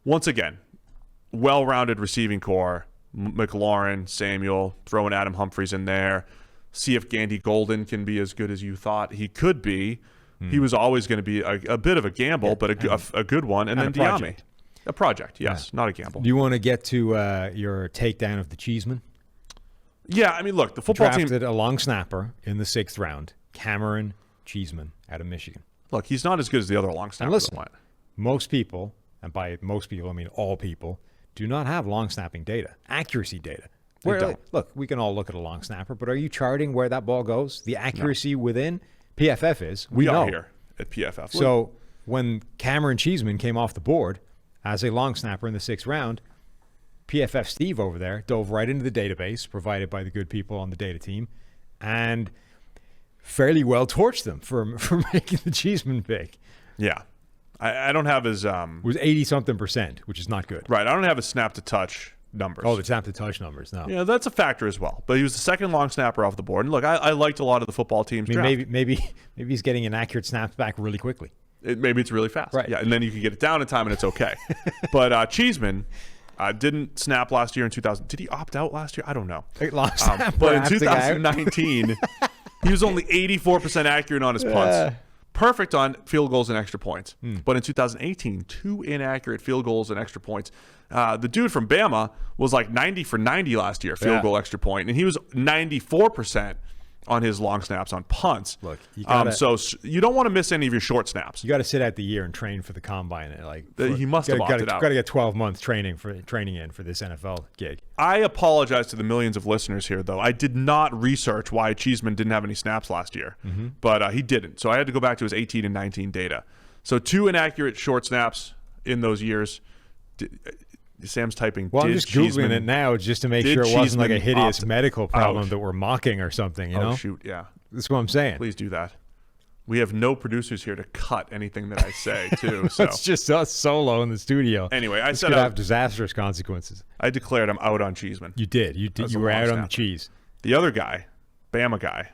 once again, well-rounded receiving core. McLaurin, Samuel, throwing Adam Humphries in there. See if Gandy Golden can be as good as you thought he could be. He was always going to be a bit of a gamble, but a good one. And then De'Ami. A project, yes, not a gamble. Do you want to get to your takedown of the Cheeseman? Yeah, I mean, look, the football team drafted a long snapper in the 6th round, Cameron Cheeseman out of Michigan. Look, he's not as good as the other long snappers. And listen, most people, and by most people I mean all people, do not have long snapping data, accuracy data. Look, we can all look at a long snapper, but are you charting where that ball goes? The accuracy within PFF is. We know. are here at PFF. So when Cameron Cheeseman came off the board as a long snapper in the 6th round, PFF Steve over there dove right into the database provided by the good people on the data team and fairly well torched them for making the Cheeseman pick. Yeah. I don't have his... It was 80-something%, which is not good. Right. I don't have his snap-to-touch numbers. Oh, the snap-to-touch numbers, no. Yeah, that's a factor as well. But he was the second long snapper off the board. And look, I liked a lot of the football teams. Maybe he's getting inaccurate snaps back really quickly. Maybe it's really fast. Right. Yeah, and then you can get it down in time and it's okay. But Cheeseman didn't snap last year in 2000. Did he opt out last year? I don't know. But in 2019, he was only 84% accurate on his punts. Perfect on field goals and extra points. But in 2018, 2 inaccurate field goals and extra points. The dude from Bama was 90 for 90 last year, field goal, extra point. And he was 94% on his long snaps on punts. Look, so you don't want to miss any of your short snaps. You got to sit out the year and train for the combine. He must have opted out. Got to get 12 months training in for this NFL gig. I apologize to the millions of listeners here, though. I did not research why Cheeseman didn't have any snaps last year, but he didn't. So I had to go back to his 18 and 19 data. So 2 inaccurate short snaps in those years. Sam's typing. Well, I'm just Googling it now just to make sure it wasn't a hideous medical problem that we're mocking or something. You know? Oh, shoot, yeah. That's what I'm saying. Please do that. We have no producers here to cut anything that I say, too. So it's just us solo in the studio. Anyway, this could have disastrous consequences. I declared I'm out on Cheeseman. You did. You were out on the cheese. The other guy, Bama guy.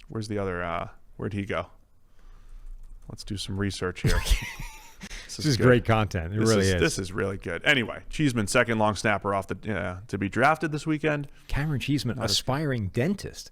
Where's the other? Where'd he go? Let's do some research here. This is great content. It really is. This is really good. Anyway, Cheeseman, second long snapper off to be drafted this weekend. Cameron Cheeseman, aspiring dentist.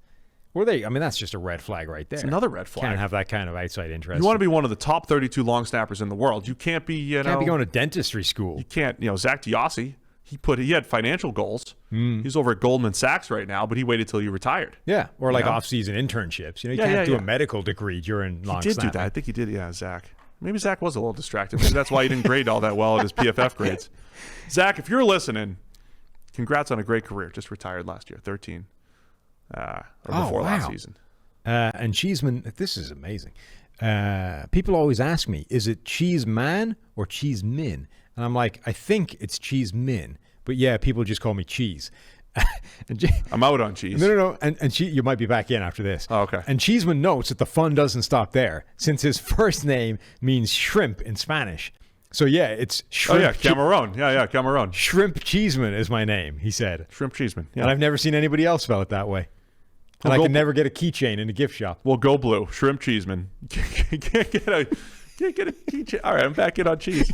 Were they? I mean, that's just a red flag right there. It's another red flag. Can't have that kind of outside interest. You want to be one of the top 32 long snappers in the world. You can't be, can't be going to dentistry school. You can't, Zach Diossi, he had financial goals. He's over at Goldman Sachs right now, but he waited till he retired. Yeah, or off-season internships. You can't do a medical degree during long snapping. He did do that. I think he did, Zach. Maybe Zach was a little distracted. Maybe that's why he didn't grade all that well at his PFF grades. Zach, if you're listening, congrats on a great career. Just retired last year, 13, before last season. And Cheeseman, this is amazing. People always ask me, is it Cheeseman or Cheesemin? And I'm like, I think it's Cheesemin. But yeah, people just call me Cheese. I'm out on Cheese. No. And you might be back in after this. Oh, okay. And Cheeseman notes that the fun doesn't stop there, since his first name means shrimp in Spanish. So yeah, it's shrimp. Oh yeah, Cameron. Yeah, Cameron. Shrimp Cheeseman is my name, he said. Shrimp Cheeseman. Yeah. And I've never seen anybody else spell it that way. And I can never get a keychain in a gift shop. Well, go blue. Shrimp Cheeseman. Can't get a keychain. All right, I'm back in on cheese.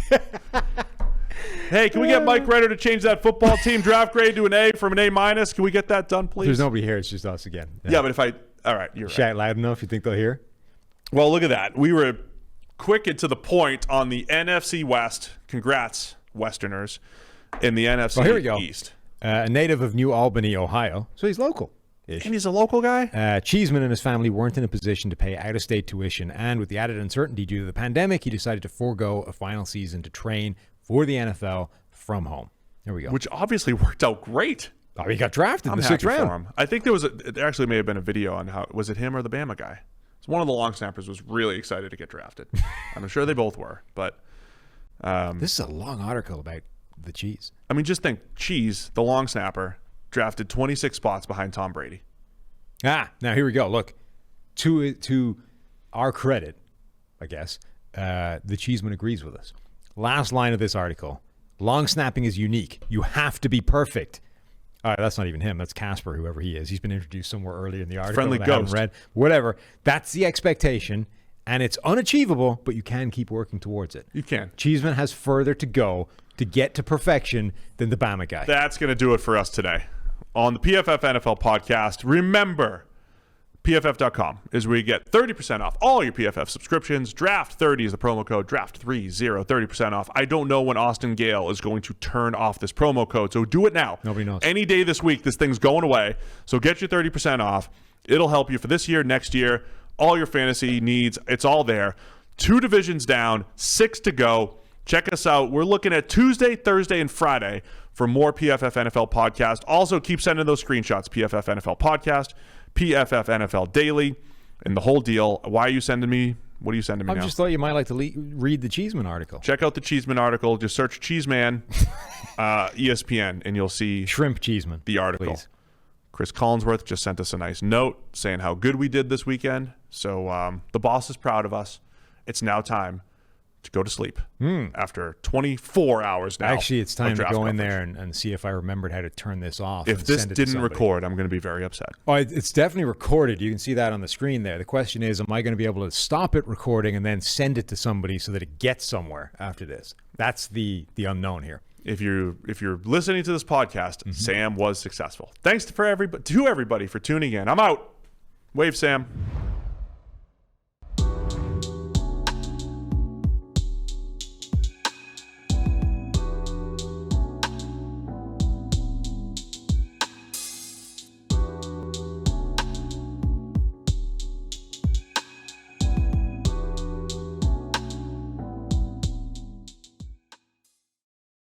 Hey, can we get Mike Redder to change that football team draft grade to an A from an A-? Can we get that done, please? There's nobody here. It's just us again. Yeah, but if I... All right, you're right. Shout loud enough, you think they'll hear? Well, look at that. We were quick and to the point on the NFC West. Congrats, Westerners, in the NFC here we go. East. A native of New Albany, Ohio. So he's local. And he's a local guy? Cheeseman and his family weren't in a position to pay out-of-state tuition, and with the added uncertainty due to the pandemic, he decided to forego a final season to train for the NFL from home. There we go. Which obviously worked out great. Oh, he got drafted in the happy 6th round. for him. I think there actually may have been a video on how, was it him or the Bama guy? So one of the long snappers was really excited to get drafted. I'm sure they both were, but... this is a long article about the cheese. I mean, just think, Cheese, the long snapper, drafted 26 spots behind Tom Brady. Now here we go. Look, to our credit, I guess, the Cheeseman agrees with us. Last line of this article: long snapping is unique. You have to be perfect. All right, that's not even him. That's Casper, whoever he is. He's been introduced somewhere earlier in the article. Friendly that I haven't ghost. read. Whatever. That's the expectation, and it's unachievable, but you can keep working towards it. You can. Cheeseman has further to go to get to perfection than the Bama guy. That's going to do it for us today on the PFF NFL podcast. Remember, PFF.com is where you get 30% off all your PFF subscriptions. Draft30 is the promo code. Draft30, 30% off. I don't know when Austin Gale is going to turn off this promo code, so do it now. Nobody knows. Any day this week, this thing's going away. So get your 30% off. It'll help you for this year, next year, all your fantasy needs. It's all there. 2 divisions down, 6 to go. Check us out. We're looking at Tuesday, Thursday, and Friday for more PFF NFL podcast. Also, keep sending those screenshots. PFF NFL podcast, PFF NFL Daily, and the whole deal. Why are you sending me? What are you sending me now? I just thought you might like to read the Cheeseman article. Check out the Cheeseman article. Just search Cheeseman ESPN, and you'll see Shrimp Cheeseman, the article. Please. Chris Collinsworth just sent us a nice note saying how good we did this weekend. So the boss is proud of us. It's now time to go to sleep after 24 hours now. Actually, it's time to go in coverage. there and see if I remembered how to turn this off. If and this send it to didn't somebody. record, I'm going to be very upset. Oh, it's definitely recorded. You can see that on the screen there. The question is, am I going to be able to stop it recording and then send it to somebody so that it gets somewhere after this? That's the unknown here. If you're listening to this podcast, Sam was successful. Thanks to everybody for tuning in. I'm out. Wave, Sam.